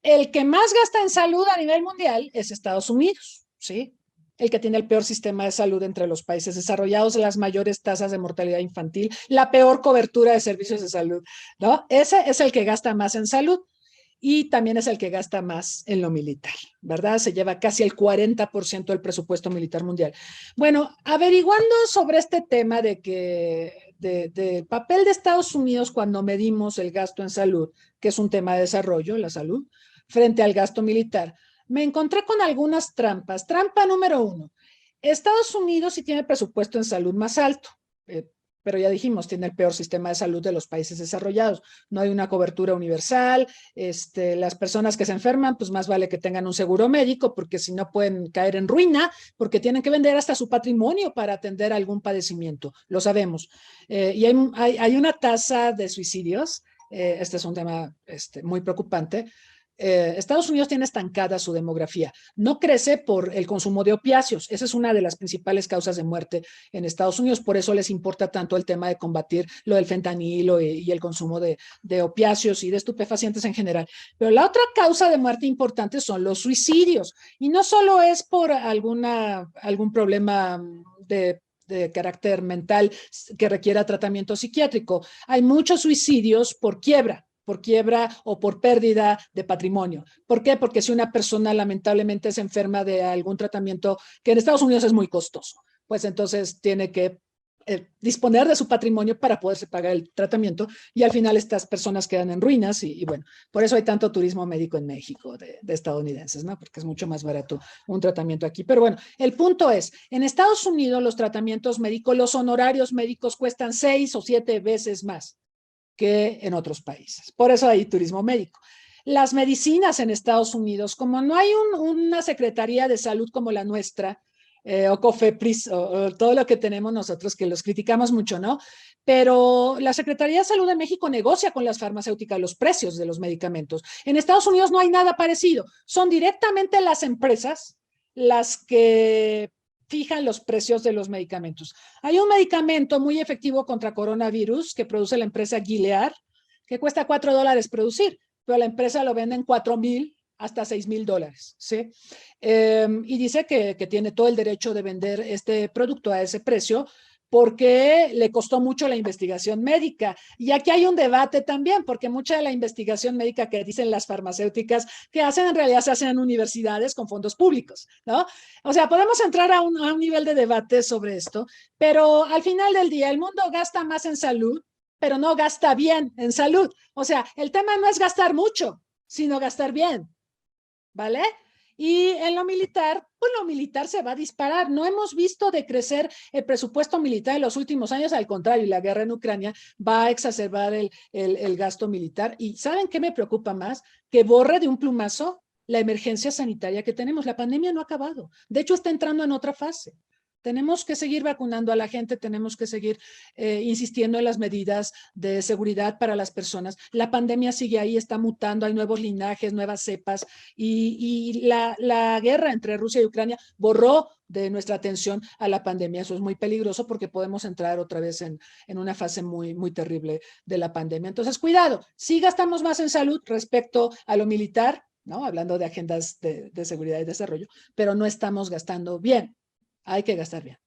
F: El que más gasta en salud a nivel mundial es Estados Unidos, ¿sí? El que tiene el peor sistema de salud entre los países desarrollados, las mayores tasas de mortalidad infantil, la peor cobertura de servicios de salud, ¿no? Ese es el que gasta más en salud. Y también es el que gasta más en lo militar, ¿verdad? Se lleva casi el 40% del presupuesto militar mundial. Bueno, averiguando sobre este tema del papel de Estados Unidos cuando medimos el gasto en salud, que es un tema de desarrollo, la salud, frente al gasto militar, me encontré con algunas trampas. Trampa número 1, Estados Unidos sí tiene presupuesto en salud más alto, pero ya dijimos, tiene el peor sistema de salud de los países desarrollados. No hay una cobertura universal, las personas que se enferman, pues más vale que tengan un seguro médico, porque si no pueden caer en ruina, porque tienen que vender hasta su patrimonio para atender algún padecimiento, lo sabemos. Y hay una tasa de suicidios, este es un tema muy preocupante. Estados Unidos tiene estancada su demografía. No crece por el consumo de opiáceos. Esa es una de las principales causas de muerte en Estados Unidos. Por eso les importa tanto el tema de combatir lo del fentanilo y el consumo de opiáceos y de estupefacientes en general. Pero la otra causa de muerte importante son los suicidios. Y no solo es por algún problema de carácter mental que requiera tratamiento psiquiátrico. Hay muchos suicidios por quiebra o por pérdida de patrimonio. ¿Por qué? Porque si una persona lamentablemente se enferma de algún tratamiento que en Estados Unidos es muy costoso, pues entonces tiene que disponer de su patrimonio para poderse pagar el tratamiento y al final estas personas quedan en ruinas y bueno, por eso hay tanto turismo médico en México de estadounidenses, ¿no? Porque es mucho más barato un tratamiento aquí. Pero bueno, el punto es, en Estados Unidos los tratamientos médicos, los honorarios médicos cuestan 6 o 7 veces más que en otros países. Por eso hay turismo médico. Las medicinas en Estados Unidos, como no hay una Secretaría de Salud como la nuestra, o COFEPRIS, o todo lo que tenemos nosotros, que los criticamos mucho, ¿no? Pero la Secretaría de Salud de México negocia con las farmacéuticas los precios de los medicamentos. En Estados Unidos no hay nada parecido. Son directamente las empresas las que fijan los precios de los medicamentos. Hay un medicamento muy efectivo contra coronavirus que produce la empresa Gilead, que cuesta $4 producir, pero la empresa lo vende en $4,000 hasta $6,000, ¿sí? Y dice que tiene todo el derecho de vender este producto a ese precio porque le costó mucho la investigación médica. Y aquí hay un debate también, porque mucha de la investigación médica que dicen las farmacéuticas que hacen, en realidad se hacen en universidades con fondos públicos, ¿no? O sea, podemos entrar a un nivel de debate sobre esto, pero al final del día el mundo gasta más en salud, pero no gasta bien en salud. O sea, el tema no es gastar mucho, sino gastar bien, ¿vale? Y en lo militar, pues lo militar se va a disparar. No hemos visto decrecer el presupuesto militar en los últimos años, al contrario, y la guerra en Ucrania va a exacerbar el gasto militar. ¿Y saben qué me preocupa más? Que borre de un plumazo la emergencia sanitaria que tenemos. La pandemia no ha acabado. De hecho, está entrando en otra fase. Tenemos que seguir vacunando a la gente, tenemos que seguir insistiendo en las medidas de seguridad para las personas. La pandemia sigue ahí, está mutando, hay nuevos linajes, nuevas cepas, y la guerra entre Rusia y Ucrania borró de nuestra atención a la pandemia. Eso es muy peligroso porque podemos entrar otra vez en una fase muy, muy terrible de la pandemia. Entonces, cuidado, sí gastamos más en salud respecto a lo militar, ¿no? Hablando de agendas de seguridad y desarrollo, pero no estamos gastando bien. Hay que gastar bien.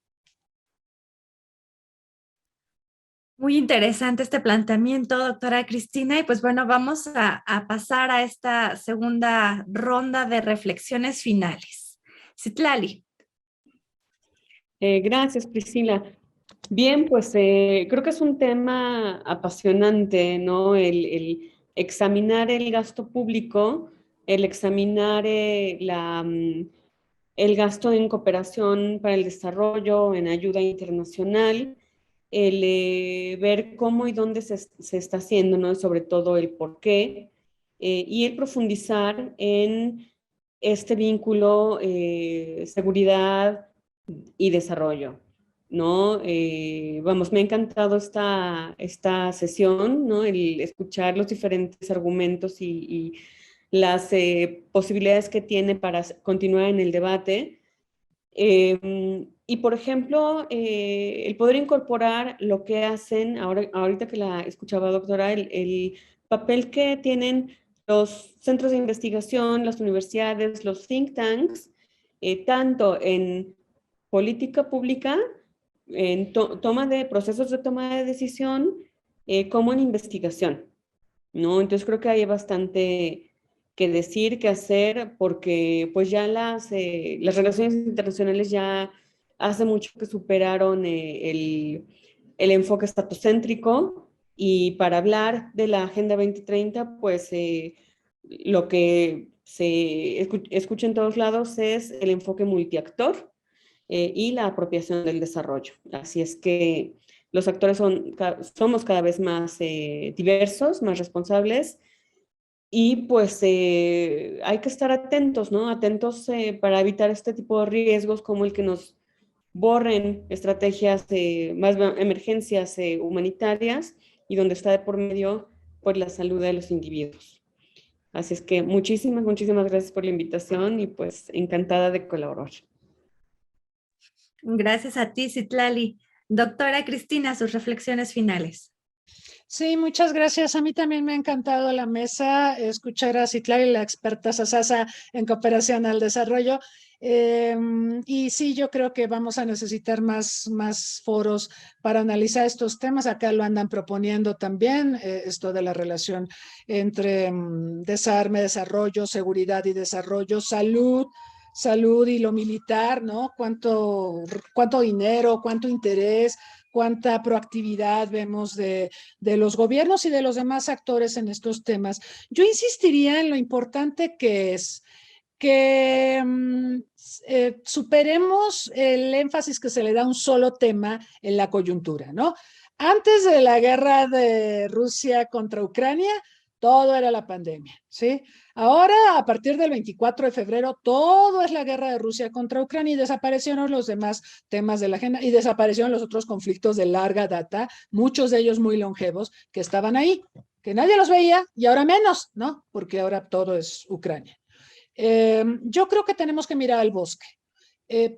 C: Muy interesante este planteamiento, doctora Cristina. Y pues bueno, vamos a pasar a esta segunda ronda de reflexiones finales. Citlali.
D: Gracias, Priscila. Bien, pues creo que es un tema apasionante, ¿no? El examinar el gasto público, el examinar el gasto en cooperación para el desarrollo, en ayuda internacional, el ver cómo y dónde se está haciendo, ¿no? Sobre todo el por qué, y el profundizar en este vínculo seguridad y desarrollo, ¿no? Vamos, me ha encantado esta sesión, ¿no? El escuchar los diferentes argumentos y las posibilidades que tiene para continuar en el debate. Y, por ejemplo, el poder incorporar lo que hacen, ahorita que la escuchaba, doctora, el papel que tienen los centros de investigación, las universidades, los think tanks, tanto en política pública, en procesos de toma de decisión, como en investigación, ¿no? Entonces creo que hay bastante que decir, que hacer, porque pues ya las relaciones internacionales ya hace mucho que superaron el enfoque estatocéntrico, y para hablar de la Agenda 2030, pues lo que se escucha en todos lados es el enfoque multiactor y la apropiación del desarrollo. Así es que los actores somos cada vez más diversos, más responsables, y pues hay que estar atentos, ¿no? Atentos para evitar este tipo de riesgos, como el que nos borren estrategias más emergencias humanitarias, y donde está de por medio pues la salud de los individuos. Así es que muchísimas gracias por la invitación, y pues encantada de colaborar.
C: Gracias a ti, Citlali. Doctora Cristina, sus reflexiones finales.
F: Sí, muchas gracias. A mí también me ha encantado la mesa, escuchar a Citlali, la experta Sasasa en cooperación al desarrollo. Y sí, yo creo que vamos a necesitar más foros para analizar estos temas. Acá lo andan proponiendo también, esto de la relación entre desarme, desarrollo, seguridad y desarrollo, salud y lo militar, ¿no? ¿Cuánto dinero, cuánto interés, cuánta proactividad vemos de los gobiernos y de los demás actores en estos temas? Yo insistiría en lo importante que es que superemos el énfasis que se le da a un solo tema en la coyuntura, ¿no? Antes de la guerra de Rusia contra Ucrania, todo era la pandemia, ¿sí? Ahora, a partir del 24 de febrero, todo es la guerra de Rusia contra Ucrania, y desaparecieron los demás temas de la agenda, y desaparecieron los otros conflictos de larga data, muchos de ellos muy longevos, que estaban ahí, que nadie los veía, y ahora menos, ¿no? Porque ahora todo es Ucrania. Yo creo que tenemos que mirar al bosque,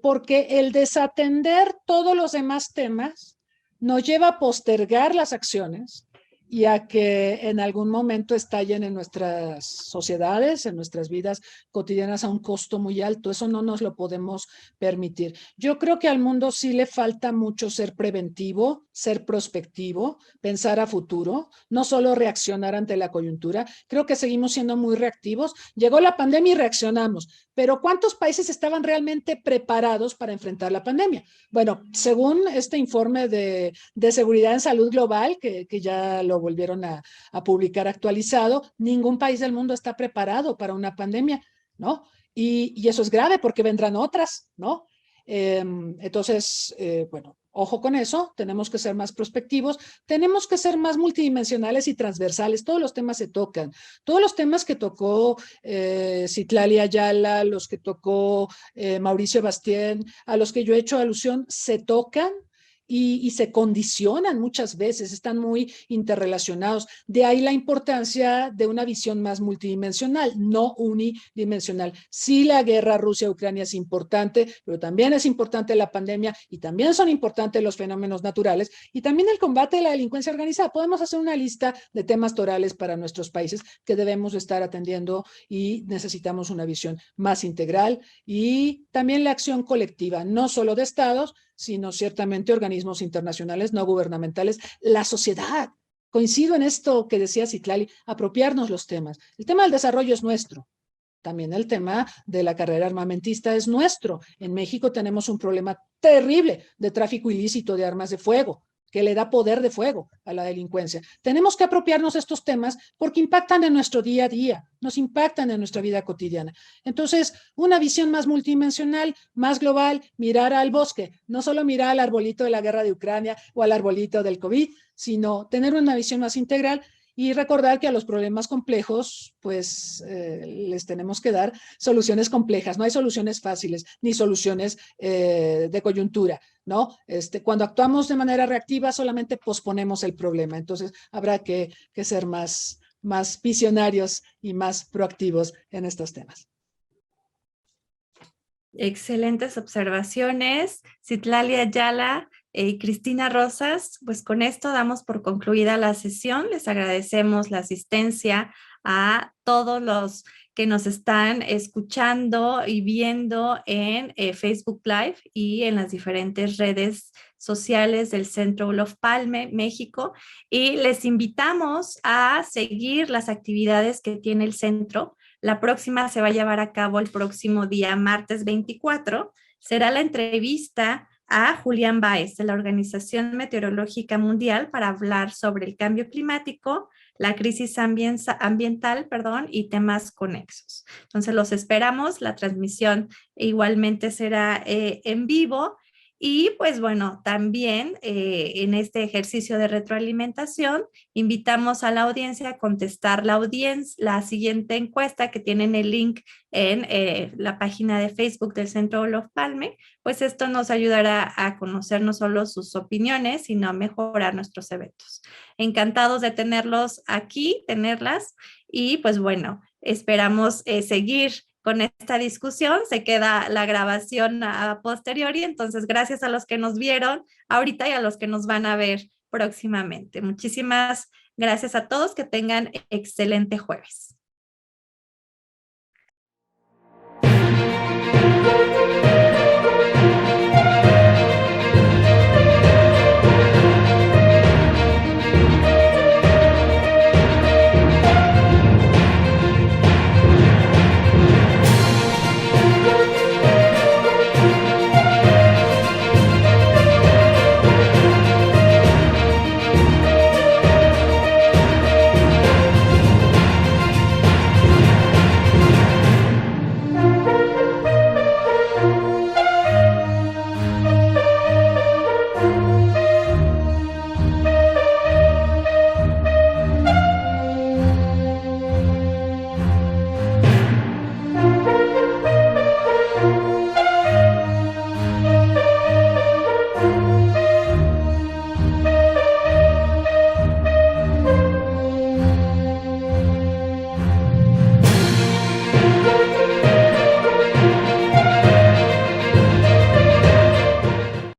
F: porque el desatender todos los demás temas nos lleva a postergar las acciones y a que en algún momento estallen en nuestras sociedades, en nuestras vidas cotidianas a un costo muy alto. Eso no nos lo podemos permitir. Yo creo que al mundo sí le falta mucho ser preventivo, ser prospectivo, pensar a futuro, no solo reaccionar ante la coyuntura. Creo que seguimos siendo muy reactivos. Llegó la pandemia y reaccionamos, pero ¿cuántos países estaban realmente preparados para enfrentar la pandemia? Bueno, según este informe de seguridad en salud global, que ya lo volvieron a publicar actualizado, ningún país del mundo está preparado para una pandemia, ¿no? Y eso es grave porque vendrán otras, ¿no? Entonces, bueno, ojo con eso, tenemos que ser más prospectivos, tenemos que ser más multidimensionales y transversales, todos los temas se tocan, todos los temas que tocó Citlali Ayala, los que tocó Mauricio Bastien, a los que yo he hecho alusión, se tocan y se condicionan muchas veces, están muy interrelacionados. De ahí la importancia de una visión más multidimensional, no unidimensional. Sí, la guerra Rusia-Ucrania es importante, pero también es importante la pandemia y también son importantes los fenómenos naturales y también el combate de la delincuencia organizada. Podemos hacer una lista de temas torales para nuestros países que debemos estar atendiendo y necesitamos una visión más integral y también la acción colectiva, no solo de estados, sino ciertamente organismos internacionales no gubernamentales, la sociedad. Coincido en esto que decía Citlali, apropiarnos los temas. El tema del desarrollo es nuestro. También el tema de la carrera armamentista es nuestro. En México tenemos un problema terrible de tráfico ilícito de armas de fuego, que le da poder de fuego a la delincuencia. Tenemos que apropiarnos estos temas porque impactan en nuestro día a día, nos impactan en nuestra vida cotidiana. Entonces, una visión más multidimensional, más global, mirar al bosque, no solo mirar al arbolito de la guerra de Ucrania o al arbolito del COVID, sino tener una visión más integral y recordar que a los problemas complejos, pues les tenemos que dar soluciones complejas. No hay soluciones fáciles ni soluciones de coyuntura, ¿no? Cuando actuamos de manera reactiva solamente posponemos el problema. Entonces habrá que ser más visionarios y más proactivos en estos temas.
C: Excelentes observaciones, Citlali Ayala y Cristina Rosas. Pues con esto damos por concluida la sesión. Les agradecemos la asistencia a todos los que nos están escuchando y viendo en Facebook Live y en las diferentes redes sociales del Centro Olof Palme, México. Y les invitamos a seguir las actividades que tiene el centro. La próxima se va a llevar a cabo el próximo día, martes 24. Será la entrevista a Julián Báez de la Organización Meteorológica Mundial para hablar sobre el cambio climático, la crisis ambiental, y temas conexos. Entonces los esperamos. La transmisión igualmente será en vivo. Y pues bueno, también en este ejercicio de retroalimentación, invitamos a la audiencia a contestar la siguiente encuesta que tienen el link en la página de Facebook del Centro Olof Palme. Pues esto nos ayudará a conocer no solo sus opiniones, sino a mejorar nuestros eventos. Encantados de tenerlos aquí, tenerlas, y pues bueno, esperamos seguir con esta discusión. Se queda la grabación a posteriori, entonces gracias a los que nos vieron ahorita y a los que nos van a ver próximamente. Muchísimas gracias a todos, que tengan excelente jueves.